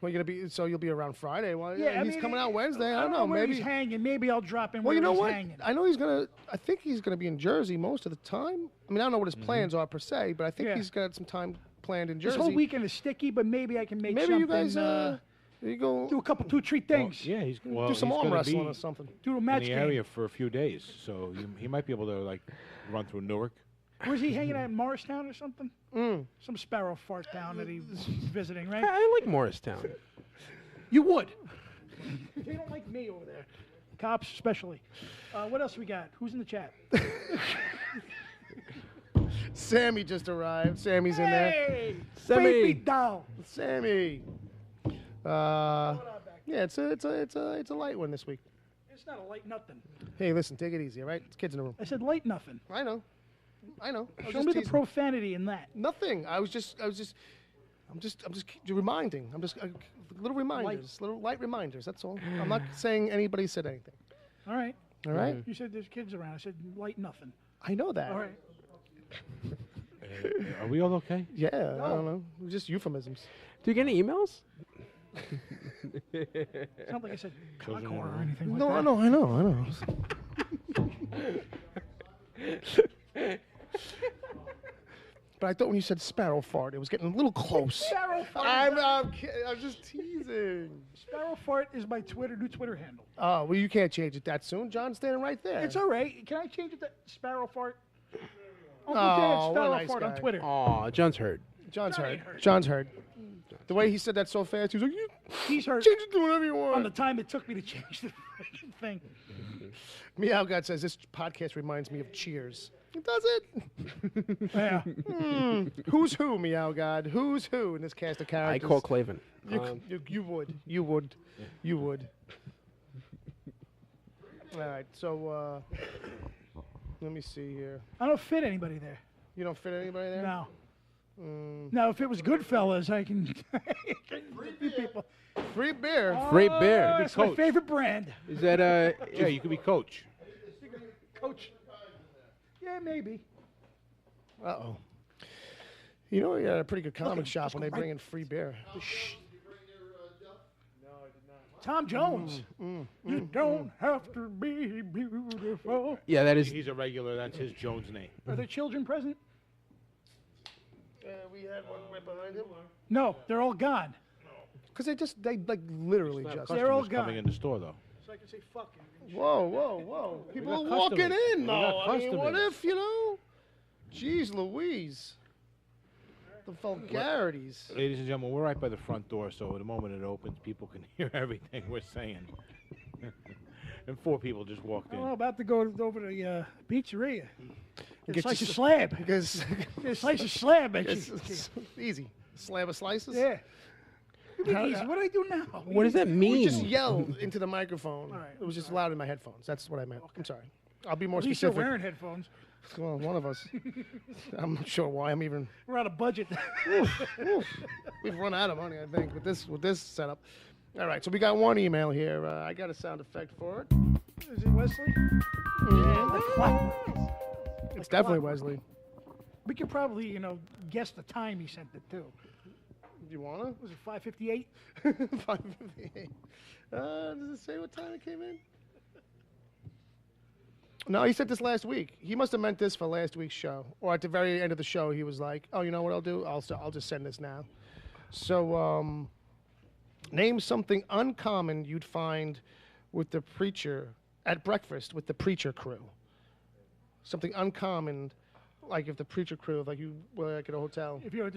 Well, you're gonna be so you'll be around Friday. Well, Yeah, I he's mean, coming out Wednesday. I don't know. where Maybe. he's hanging. Maybe I'll drop in Well, where you know he's what? hanging. I know he's gonna. I think he's gonna be in Jersey most of the time. I mean, I don't know what his plans are per se, but I think Yeah. he's got some time planned in This Jersey. whole weekend is sticky, but maybe I can make Maybe something. you guys. You go do a couple, 2, 3 things. Yeah, he's do some he's arm gonna wrestling be or something. Do a in match the game. area for a few days, so he might be able to like run through Newark. Where's he hanging at? Morristown or something? Some sparrow fart town that he's visiting, right? I like Morristown. You would. They don't like me over there. Cops especially. What else we got? Who's in the chat? Sammy just arrived. Sammy's in there. Hey! Sammy. Baby doll. Sammy. Yeah, it's a light one this week. It's not a light nothing. Hey, listen, take it easy, all right? It's kids in the room. I said light nothing. I know. I was Show just me the teasing. profanity in that. Nothing. I'm just reminding. I'm just little reminders, little light reminders. That's all. I'm not saying anybody said anything. All right. All right. You said there's kids around. I said light nothing. I know that. All right. Are we all okay? Yeah. I don't know. Just euphemisms. Do you get any emails? It's not like I said Children cockor in the or room. anything like No, that. I know. But I thought when you said sparrow fart, it was getting a little close. Sparrow fart. I'm just teasing. Sparrow fart is my new Twitter handle. Oh, well, you can't change it that soon. John's standing right there. It's all right. Can I change it to Sparrow fart? Uncle Oh, Dad, what a Sparrow nice fart on guy. Twitter. Aw, John's hurt. John's Johnny heard. heard. John's heard. The way he said that so fast, he was like, you He's hurt change it to whatever you want. on the time it took me to change the freaking thing. Meow God says, this podcast reminds me of Cheers. Does it? Yeah. Who's who, Meow God? Who's who in this cast of I characters? call Clavin. You would. You would. You would. All right, so let me see here. I don't fit anybody there. You don't fit anybody there? No. Now, if it was Goodfellas, I can few people. Free beer. Free beer. Oh, that's my Coach. favorite brand. Is that Yeah, you could be coach. Coach. Yeah, maybe. Uh-oh. You know, you got a pretty good comic shop when they bring in free beer. Tom Jones. You don't have to be beautiful. Yeah, that is. He's a regular. That's his Jones name. Are there children present? We had one right behind him. No, they're all gone. Because they like literally Still have just. They're all customers coming gone. in the store, though. So I can say fuck him. Whoa. People are got walking customers. in, We though. got I mean, what customers. if, Jeez Louise. The vulgarities. Ladies and gentlemen, we're right by the front door, so the moment it opens, people can hear everything we're saying. And 4 people just walked in. I'm about to go over to the pizzeria. Get a Get slice you of slab. Because Get a slice of slab. it's easy. Slab of slices? Yeah. What do you mean easy? What do I do now? What does that mean? We just yelled into the microphone. All right, It was just loud in my headphones. That's what I meant. I'm sorry. I'll be more At least you're specific. wearing headphones. Well, one of us. I'm not sure why I'm even. We're out of budget. We've run out of money, I think, with this setup. All right, so we got one email here. I got a sound effect for it. Is it Wesley? Yeah, the clock. It's definitely Wesley. We could probably, guess the time he sent it to. Do you wanna? Was it 5:58? 5:58. Does it say what time it came in? No, he sent this last week. He must have meant this for last week's show, or at the very end of the show, he was like, "Oh, you know what I'll do? I'll just send this now." So, name something uncommon you'd find with the preacher at breakfast with the preacher crew. Something uncommon, like if the preacher crew, like you were like at a hotel. If you're with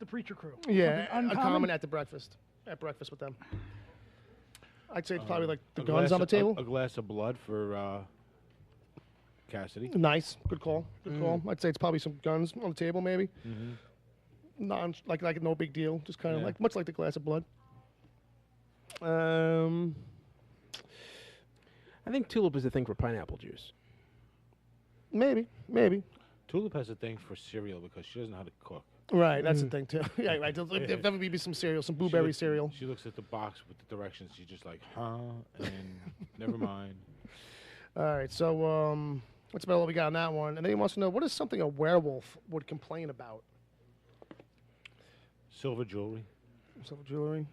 the preacher crew. Yeah, Something uncommon at the breakfast. At breakfast with them. I'd say it's probably like the guns glass on the table. A glass of blood for Cassidy. Nice, good call. Good call. I'd say it's probably some guns on the table, maybe. Non, like no big deal. Just kind of Yeah. like much like the glass of blood. I think tulip is a thing for pineapple juice. Maybe. Tulip has a thing for cereal because she doesn't know how to cook. Right, that's the thing too. Yeah, right. There'll definitely be some cereal, some blueberry cereal. She looks at the box with the directions. She's just like, huh? And never mind. All right, so that's about all we got on that one. And then he wants to know, what is something a werewolf would complain about? Silver jewelry. Silver jewelry.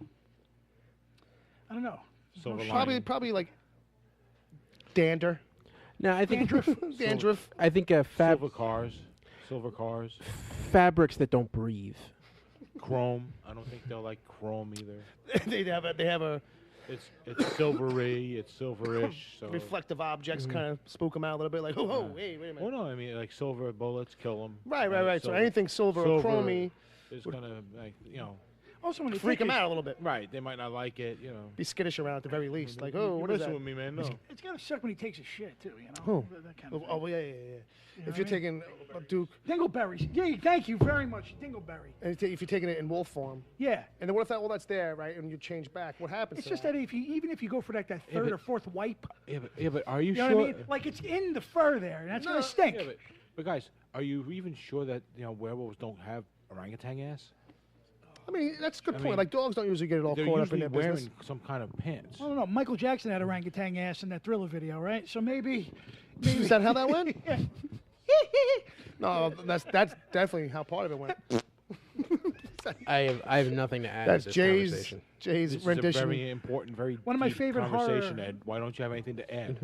I don't know. Silver lining. Probably like dander. No, I think Dandruff. I think Silver cars. Silver cars. fabrics that don't breathe. Chrome. I don't think they'll like chrome either. they have a It's silvery. It's silverish. So. reflective objects kind of spook them out a little bit. Like, oh, wait a minute. Well, no, I mean like silver bullets kill them. Right. So anything silver or chromy, is gonna like Also, when you freak think them out a little bit. Right. They might not like it. Be skittish around at the very least. Like, You oh, what is messing that? with me, man? No. it's gotta suck when he takes a shit too. Who? That kind of thing. Oh, yeah. know If what you're I taking a Duke, Dingleberries. Yeah, thank you very much, Dingleberry. and if you're taking it in wolf form, Yeah. and then what if all that's there, right, and you change back? What happens? It's to just that even if you go for that third but- or fourth wipe, Yeah, but are you you know sure? what I mean? Like it's in the fur there, and that's gonna stink. Yeah, but guys, are you even sure that werewolves don't have orangutan ass? I mean, that's a good point. mean, Like dogs don't usually get it all They're caught up in usually their wearing business. some kind of pants. I don't know. Michael Jackson had orangutan ass in that Thriller video, right? So maybe. Is that how that went? Yeah. No, that's definitely how part of it went. I have nothing to add That's to this Jay's conversation. This is a rendition. very important, very One of my deep favorite conversation, horror- Ed. Why don't you have anything to add?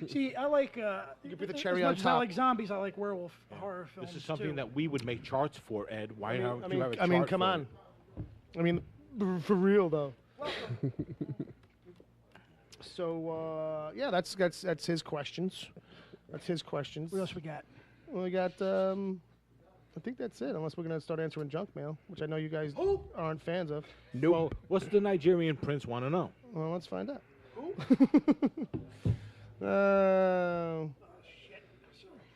See, I like. could be the cherry as on much as I top. like zombies. I like werewolf horror films This is something too. that we would make charts for, Ed. Why don't you have a I mean, chart come for on. it? I mean, for real though. So yeah, that's his questions. That's his questions. What else we got? Well, we got. I think that's it. Unless we're gonna start answering junk mail, which I know you guys aren't fans of. Well, what's the Nigerian prince want to know? Well, let's find out.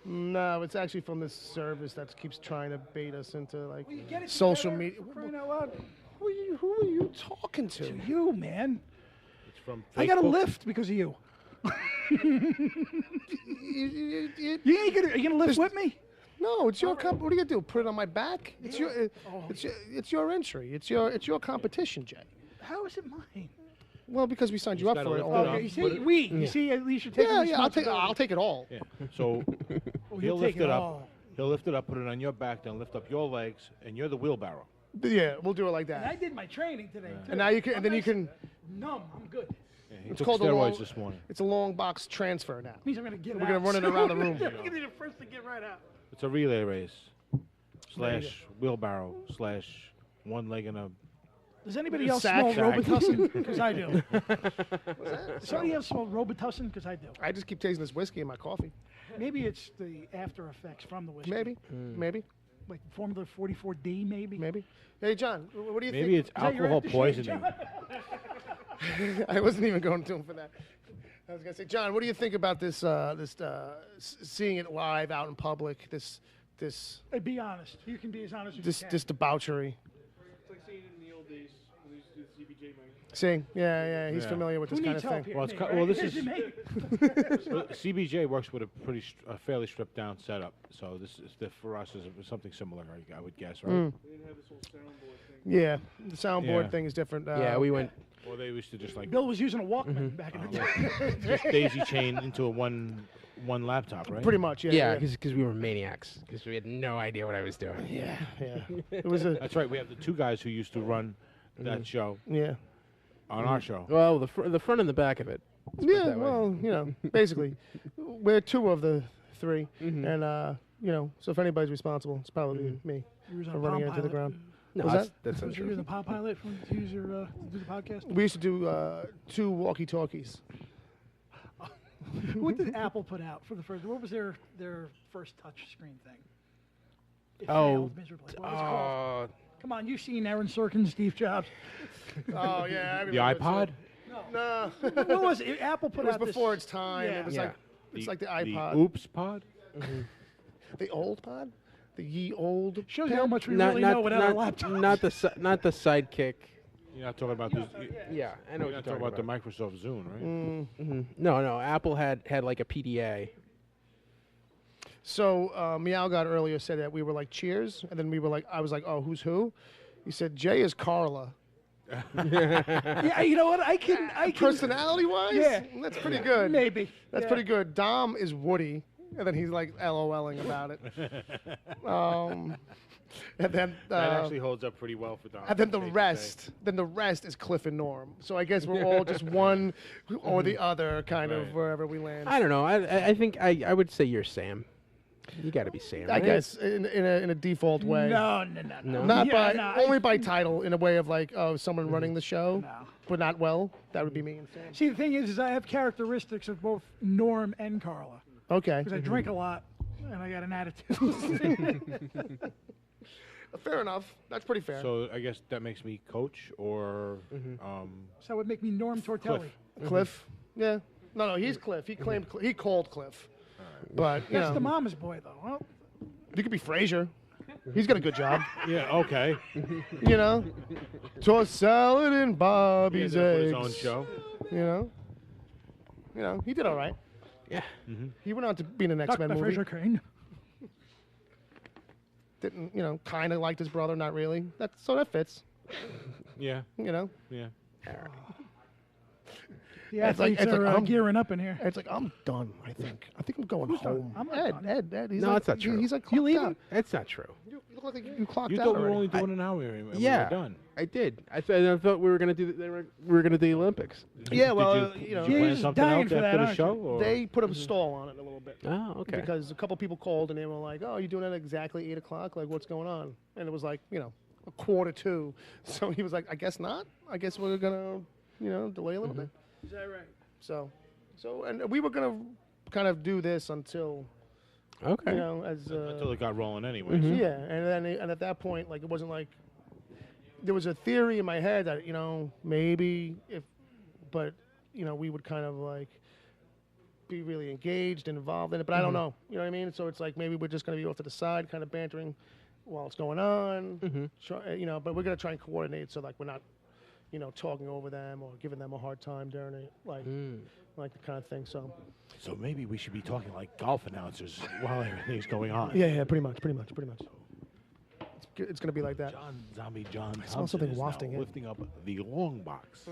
No, it's actually from this service that keeps trying to bait us into like Get it social together, media. for crying out loud. Who are you talking to? To you, man. It's from I got a Facebook. lift because of you. You- Are you gonna lift with me? No, it's your comp. What are you gonna do? Put it on my back? It's your. It's your entry. It's your competition, Jay. How is it mine? Well, because we signed you He's up gotta for it. lift all it the- up. You see, put it- you see, at least you're taking Yeah, I'll responsibility. take it all. Yeah. So Oh, he'll take lift it up. all. He'll lift it up, put it on your back, then lift up your legs, and you're the wheelbarrow. Yeah, we'll do it like And I that. did my training today. Too. And now you can, and then you can, numb. I'm good. Yeah, he It's took called a steroids long- this morning. It's a long box transfer now. Means I'm gonna get We're out. gonna run it around the room. I'm gonna be the first to get right out. It's a relay race / wheelbarrow / one leg and a. Does anybody else Sack. smell Robitussin? Because I do. Does somebody else smell Robitussin? Because I do. I just keep tasting this whiskey in my coffee. Maybe it's the after effects from the whiskey. Maybe. Like Formula 44D, maybe. Maybe. Hey, John, what do you Maybe it's Is that your alcohol aftershave, poisoning. John? think? I wasn't even going to him for that. I was gonna say, John, what do you think about this? Seeing it live out in public. This Hey, be honest. You can be as honest as you can. this debauchery. It's like seeing it in the old days when they used to do the CBJ mic. See, yeah, he's Yeah. familiar with Who this kind needs of help thing. here? Well, it's Me, co- right? well, this Is is- it me? Well, CBJ works with a fairly stripped down setup, so this is for us is something similar, I would guess, right? They didn't have this whole soundboard thing. Yeah, the soundboard Yeah. thing is different. Yeah, we went. Or they used to just like Bill was using a Walkman back in the day. just daisy chain into a one laptop, right? pretty much. Yeah, because we were maniacs. Because we had no idea what I was doing. yeah. It was a That's right. We have the two guys who used to run that show yeah. on our show. Well, the front and the back of it. Yeah, that way. well, basically, we're two of the three, and so if anybody's responsible, it's probably me You was for on running it Palm into the Pilot. ground. No, Was that's, that? that's Was you untrue. the Palm Pilot to use your to do the podcast? We used to do 2 walkie-talkies. What did Apple put out for the first? What was their first touch screen thing? It Oh, failed miserably. What was it called? Come on, you've seen Aaron Sorkin, Steve Jobs. Oh yeah, I The remember iPod, No, What was it? Apple put it was out this- before its time. Yeah. It was Yeah. like the iPod, Oops pod. the old pod, the ye old. Shows you how much we Not, really not, know without not, a laptop. not the not the sidekick. You're not talking about this. Yeah, I know You're what not you're talking about the Microsoft Zune, right? No, Apple had like a PDA. So Meow God earlier said that we were like Cheers, and then I was like, oh, who's who? He said Jay is Carla. Yeah, you know what? I can Personality-wise, Yeah. that's pretty good. maybe. That's Yeah. pretty good. Dom is Woody, and then he's like LOLing about it. And then That actually holds up pretty well for Don. and then the safe to rest, is Cliff and Norm. So I guess we're all just one or the other, kind of Right. wherever we land. I don't know. I think I would say you're Sam. You got to be Sam. I right? guess in a default way. No. Not Yeah, by no, only by title, in a way of like, oh, someone running the show, No. but not well. That would be me and Sam. See, the thing is I have characteristics of both Norm and Carla Okay, because I drink a lot and I got an attitude. fair enough. That's pretty fair. So I guess that makes me coach or So that would make me Norm Tortelli. Cliff, yeah, no, he's Cliff. He claimed he called Cliff, but you That's know, the mama's boy, though. Well, you could be Frasier. He's got a good job. yeah, okay. You know, toss salad and He's Bobby's gonna put eggs. his own show. You know, he did all right. Yeah. He went on to be in an X-Men Dr. movie. Fraser Crane. Didn't, kind of liked his brother, not really. So that fits. Yeah, Yeah. The It's like- athletes it's like, are I'm- gearing up in here. It's like I'm done. I think I'm going Who's done? home. I'm not Ed. done. He's No, like, that's not true. He's like You clocked leaving? out. That's not true. You look like you clocked you out thought we were already. only doing an hour and we Yeah, were done. I did. I thought we were gonna do. We were gonna do the Olympics. Yeah, well, did you you, know, did you You're plan just something dying else for that, after the aren't show? you? Or? they put a stall on it a little bit Oh, okay. because a couple people called and they were like, "Oh, you're doing it at exactly 8:00? Like, what's going on?" And it was like, 1:45. So he was like, "I guess not. I guess we're gonna, delay a little bit." Is that right? So, and we were gonna kind of do this until, Okay. as Until it got rolling anyway. yeah, and at that point, like, it wasn't like there was a theory in my head that maybe but we would kind of like be really engaged and involved in it, but I don't know, you know what I mean? So it's like maybe we're just gonna be off to the side, kind of bantering while it's going on, but we're gonna try and coordinate so like we're not, talking over them or giving them a hard time during it, like the kind of thing. So So maybe we should be talking like golf announcers while everything's going on. yeah, pretty much. It's gonna be like that. John smell Thompson something is wafting now in. lifting up the long box.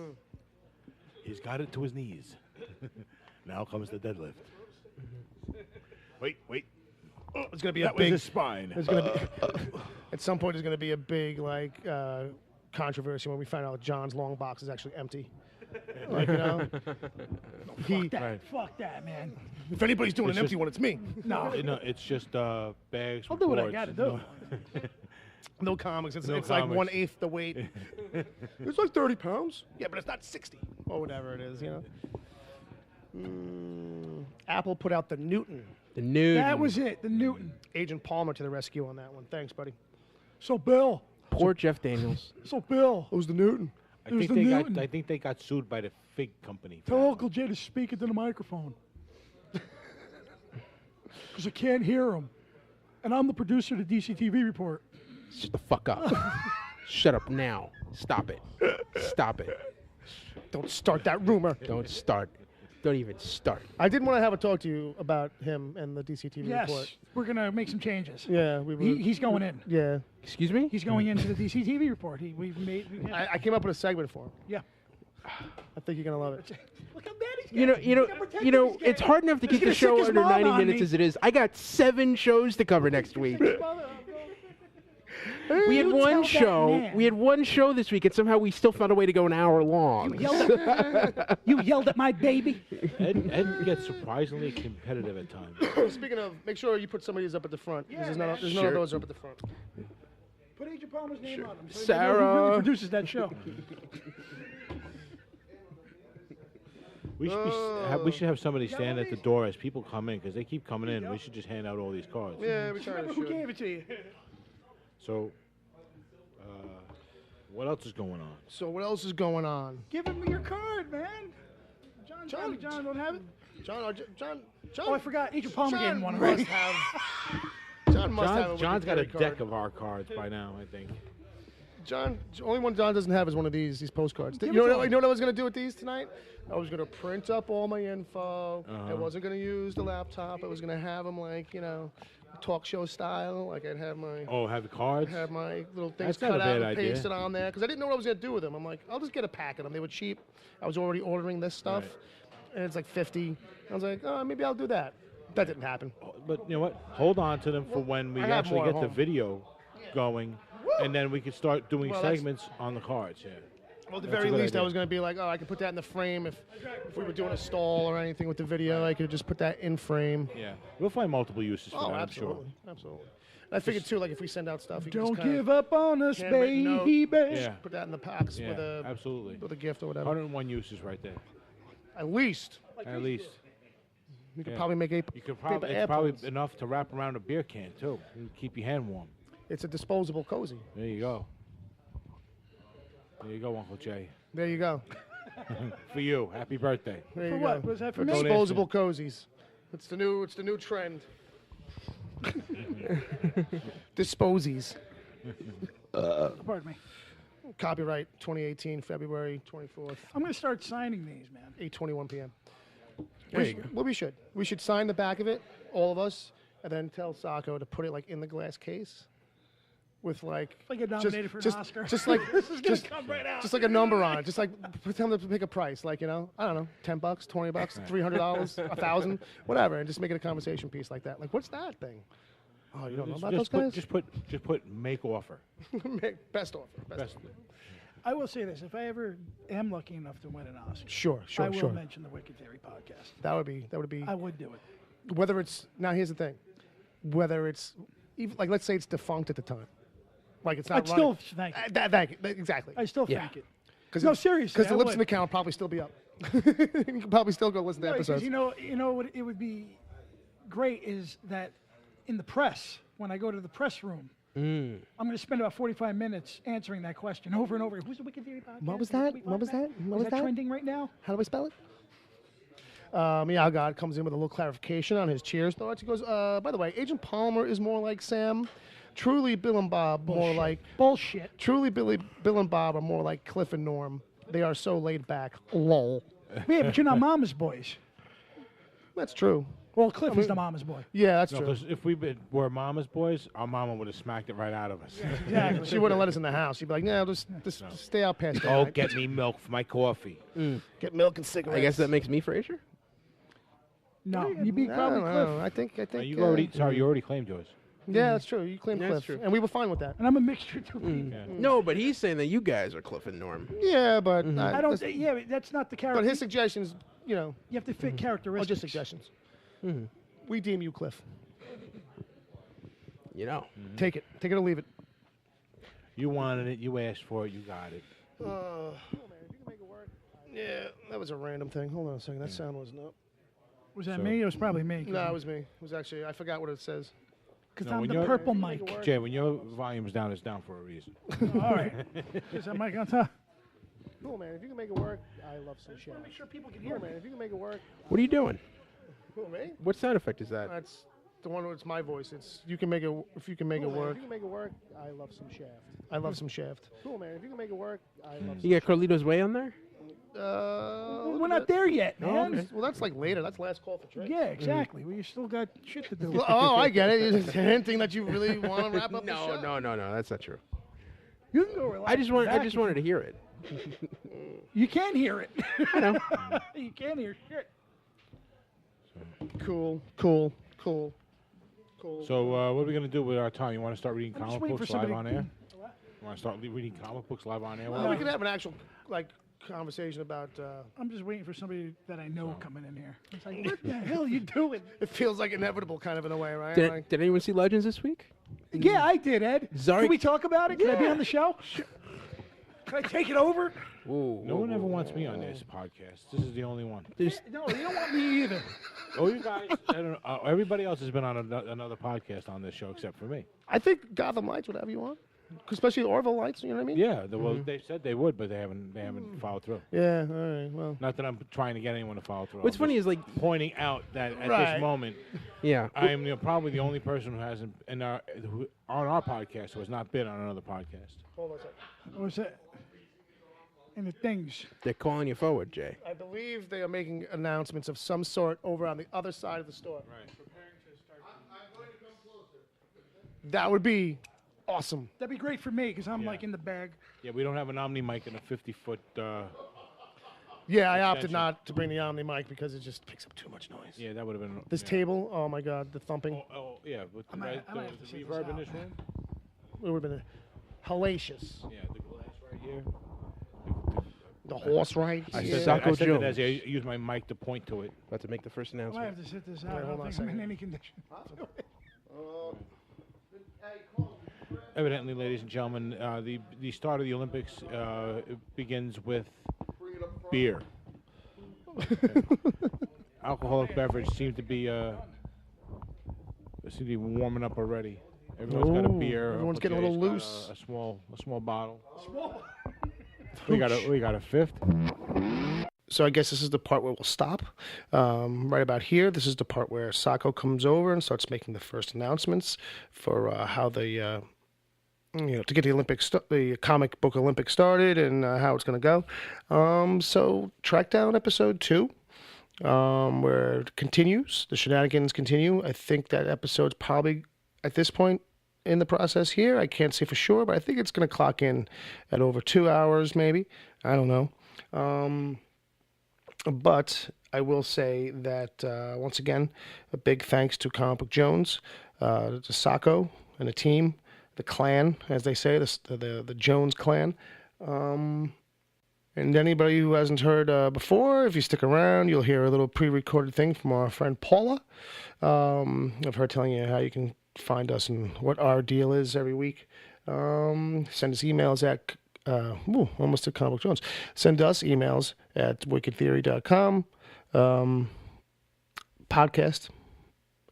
He's got it to his knees. Now comes the deadlift. Wait. Oh, it's gonna be That a was big. his spine. There's gonna be at some point. There's gonna be a big controversy when we find out John's long box is actually empty. Like, you know, Fuck that, man. if anybody's doing It's an empty just- one, it's me. No. No, it's just bags. I'll with do what I boards. gotta do. No comics. It's No like comics. 1/8 the weight. It's like 30 pounds. Yeah, but it's not 60 or whatever it is. You know. Apple put out the Newton. The Newton. That was it, the Newton. Agent Palmer to the rescue on that one. Thanks, buddy. So, Bill. Poor Jeff Daniels. So, Bill. It was the Newton. I It was think the they got. Newton. I think they got sued by the fig company. for Tell that Uncle Jay to speak into the microphone. Because I can't hear him. And I'm the producer of the DCTV report. Shut the fuck up. Shut up now. Stop it. Stop it. Don't start that rumor. Don't start. Don't even start. I did want to have a talk to you about him and the DCTV Yes, report. we're going to make some changes. Yeah, we were. He's going in. Yeah, Excuse me? He's going into the DCTV report. I came up with a segment for him. Yeah. I think you're gonna love it. Look how bad he's You know, it's hard enough to keep gonna the show sick his under mom 90 on minutes me. as it is. I got 7 shows to cover next week. We had You one tell that show. man. We had one show this week, and somehow we still found a way to go an hour long. You yelled at my baby. Ed gets surprisingly competitive at times. Speaking of, make sure you put some of these up at the front. 'Cause Yeah, there's man. none of those up at the front. Put Agent Palmer's name on him. So Sarah. You know who really produces that show. We should have somebody stand at the door as people come in, because they keep coming in. We should just hand out all these cards. Yeah, we try Remember to who shoot. gave it to you? So, what else is going on? So what else is going on? Give him your card, man. John don't have it. John. Oh, I forgot. Agent Palmer gave him one must already. have. John must have a John's got a Wikipedia card. deck of our cards by now, I think. John, only one John doesn't have is one of these postcards. You Give know, it to what, him. you know what I was going to do with these tonight? I was going to print up all my info. I Uh-huh. wasn't going to use the laptop. I was going to have them like, you know, talk show style. Like I'd have my Oh, have the cards? have my little things That's not cut a out bad and idea. pasted on there because I didn't know what I was going to do with them. I'm like, I'll just get a pack of them. They were cheap. I was already ordering this stuff, Right. and it's like 50. I was like, oh, maybe I'll do that. That didn't happen. But you know what? Hold on to them for when we I have actually more at get the home. video going, and then we can start doing Well, that's- segments on the cards. Yeah. Well, at the That's a very good least, I idea. was going to be like, oh, I could put that in the frame if we were doing a stall or anything with the video. I could just put that in frame. Yeah. We'll find multiple uses for Oh, that, absolutely, absolutely. And I figured too, like if we send out stuff, you can Don't just kinda give up on us, handwritten note. baby. Yeah. put that in the packs I'm with sure. a Yeah, absolutely. with a gift or whatever. 101 uses right there. At least At least. you could Yeah. probably make You could paper probably, it's probably AirPods. enough to wrap around a beer can, too. It'll keep your hand warm. It's a disposable cozy. There you go. There you go, Uncle Jay. There you go. For you. Happy birthday. There For you what? go. Was that for For me? disposable cozies. It's the new trend. Disposies. Pardon me. Copyright 2018, February 24th, I'm going to start signing these, man. 8:21 p.m. There you go. Well, we should. We should sign the back of it, all of us, and then tell Sacco to put it like in the glass case, with like If I get nominated for an just, Oscar. just like This is gonna just, come right out. just like a number on it. Just like tell them to pick a price, like, you know, I don't know, $10, $20, $300, $1,000, whatever, and just make it a conversation piece like that. Like, what's that thing? Oh, you don't know about those guys? Just put make offer. Best offer. Best. I will say this: if I ever am lucky enough to win an Oscar, Sure, I will sure. mention the Wicked Theory podcast. That would be I would do it. whether it's now. Here's the thing, whether it's even like let's say it's defunct at the time, like it's not. I'd still running. thank it. Thank you. Exactly. I still Yeah. thank it. Cause No, it- seriously, Because the I Lipson would. account will probably still be up. You can probably still go listen to No, because episodes. you know what it would be great is that in the press, when I go to the press room, I'm going to spend about 45 minutes answering that question over and over. Who's the Wicked Theory podcast? What was What that? we What was talking that? about? What Is was that that? trending right now? How do I spell it? Meow God comes in with a little clarification on his Cheers thoughts. He goes, by the way, Agent Palmer is more like Sam. Truly, Bill and Bob more like. Bullshit. Truly, Bill and Bob are more like Cliff and Norm. They are so laid back. Lol. Yeah, but you're not Mama's boys. That's true. Well, Cliff is the Mama's boy. Yeah, that's No, true. because if we were Mama's boys, our mama would have smacked it right out of us. Exactly. She wouldn't let us in the house. She'd be like, "No, just stay out past Oh, that. get me milk for my coffee. Get milk and cigarettes." I guess that makes me Frasier. No, you'd be I probably don't Cliff. know. I think. You already claimed yours. Yeah, that's true. You claim That's Cliff, true. and we were fine with that. And I'm a mixture too. No, but he's saying that you guys are Cliff and Norm. Yeah, but I don't. Yeah, but that's not the character. But his suggestions, you know, you have to fit are characteristics. just suggestions. We deem you Cliff. You know. Take it or leave it. You wanted it. You asked for it. You got it. Oh man, if you can make it work. Yeah, that was a random thing. Hold on a second. That sound wasn't up. Was that me? It was probably me. No, it was me. It was actually, I forgot what it says. Because No, I'm when the you're- purple mic. Jay, when your volume's down, it's down for a reason. All right. Is that mic on top? Cool, man. If you can make it work, I love some shit. Make sure people can Cool, hear man. me. If you can make it work, What are you doing? cool, man. What sound effect is that? That's the one where it's my voice. It's you can make it if you can make it work. If you can make it work, I love some Shaft. I love some Shaft. Cool, man. If you can make it work, I love. You got Carlito's Way on there? We're not there yet, man. Well, that's like later. That's last call for trade. Yeah, exactly. Well, you still got shit to do. Well, oh, I get it. You're just hinting that you really want to wrap up the No, show. no, that's not true. You can go relax. I just back if wanted to hear it. You can hear it. I know. You can hear shit. Cool. So what are we gonna do with our time? You want to start reading I'm just comic waiting books for live somebody- on air? You want to start reading comic books live on air? Well, we can have an actual like conversation about. I'm just waiting for somebody that I know coming in here. It's like, what the hell are you doing? It feels like inevitable, kind of in a way, right? Did, Like, did anyone see Legends this week? Yeah, I did, Ed. Zari- Can we talk about it? Can I be on the show? Can I take it over? Ooh, No one ever wants me on this podcast. This is the only one. No, you don't want me either. Oh, you guys! I don't know. Everybody else has been on another podcast on this show except for me. I think Gotham Lights would have you on, especially the Orville Lights. You know what I mean? Yeah, well, they said they would, but they haven't followed through. Yeah. All right. Well. Not that I'm trying to get anyone to follow through. What's I'm funny just is like, pointing out that at Right. this moment, yeah, I am probably the only person who hasn't on our podcast who has not been on another podcast. Hold on a second. What was that? And the things. they're calling you forward, Jay. I believe they are making announcements of some sort over on the other side of the store. Right. That would be awesome. That'd be great for me because I'm like in the bag. Yeah, we don't have an Omni mic and a 50-foot. Yeah, I opted Extension. not to bring the Omni mic because it just picks up too much noise. Yeah, that would have been. This yeah. table, oh my God, the thumping. Oh, yeah, with the, might have to the sit this reverb in out. this room. It would have been hellacious. Yeah, the glass right here. The horse ride. I yeah. said, that, I Sacco said that as I Jones. use my mic to point to it. About to make the first I might announcement. have to sit this out. Wait, I hold don't on a think I'm in second. any condition. Evidently, ladies and gentlemen, the start of the Olympics begins with beer. Alcoholic beverage seems to be warming up already. Everyone's got a Ooh, beer. everyone's Uncle getting a little Jay's loose. got a small bottle. We got a fifth. So I guess this is the part where we'll stop. Right about here, this is the part where Sacco comes over and starts making the first announcements for how the to get the comic book Olympics started and how it's going to go. So track down episode 2, where it continues. The shenanigans continue. I think that episode's probably at this point in the process here. I can't say for sure, but I think it's going to clock in at over 2 hours, maybe. I don't know. But I will say that, once again, a big thanks to Comic Book Jones, to Sacco and the team, the clan, as they say, the Jones clan. And anybody who hasn't heard before, if you stick around, you'll hear a little pre-recorded thing from our friend Paula of her telling you how you can find us and what our deal is every week. Send us emails at almost to Comic Book Jones. Send us emails at wickedtheory.com, podcast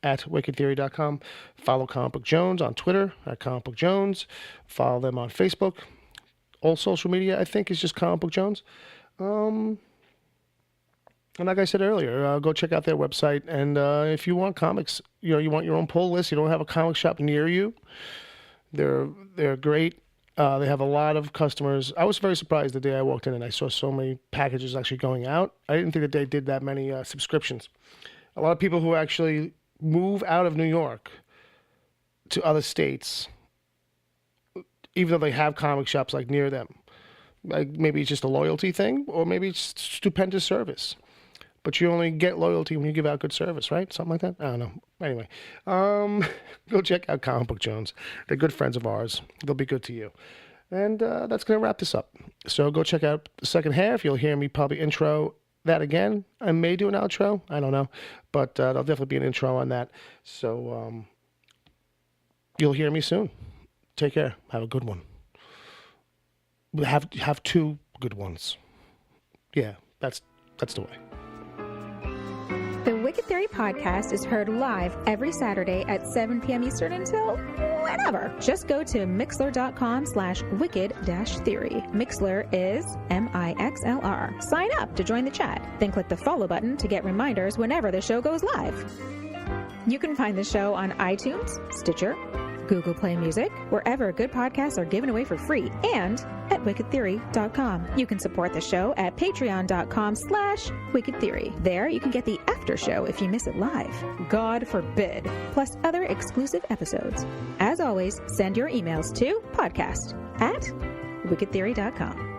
at wickedtheory.com. Follow Comic Book Jones on Twitter at Comic Book Jones. Follow them on Facebook. All social media, I think, is just Comic Book Jones. And like I said earlier, go check out their website. And if you want comics, you want your own pull list, you don't have a comic shop near you, they're great. They have a lot of customers. I was very surprised the day I walked in and I saw so many packages actually going out. I didn't think that they did that many subscriptions. A lot of people who actually move out of New York to other states, even though they have comic shops like near them. Like maybe it's just a loyalty thing, or maybe it's stupendous service. but you only get loyalty when you give out good service, right? Something like that. I don't know. Anyway, go check out Comic Book Jones. They're good friends of ours. They'll be good to you. And that's going to wrap this up. So go check out the second half. You'll hear me probably intro that again. I may do an outro. I don't know. But there'll definitely be an intro on that. So you'll hear me soon. Take care. Have a good one. Have two good ones. Yeah, that's the way. The Wicked Theory podcast is heard live every Saturday at 7 p.m. Eastern until whenever. Just go to mixler.com/wicked-theory. Mixler is MIXLR. Sign up to join the chat. Then click the follow button to get reminders whenever the show goes live. You can find the show on iTunes, Stitcher, Google Play Music, wherever good podcasts are given away for free, and at wickedtheory.com. You can support the show at patreon.com/wickedtheory. There you can get the after show if you miss it live. God forbid. Plus other exclusive episodes. As always, send your emails to podcast@wickedtheory.com.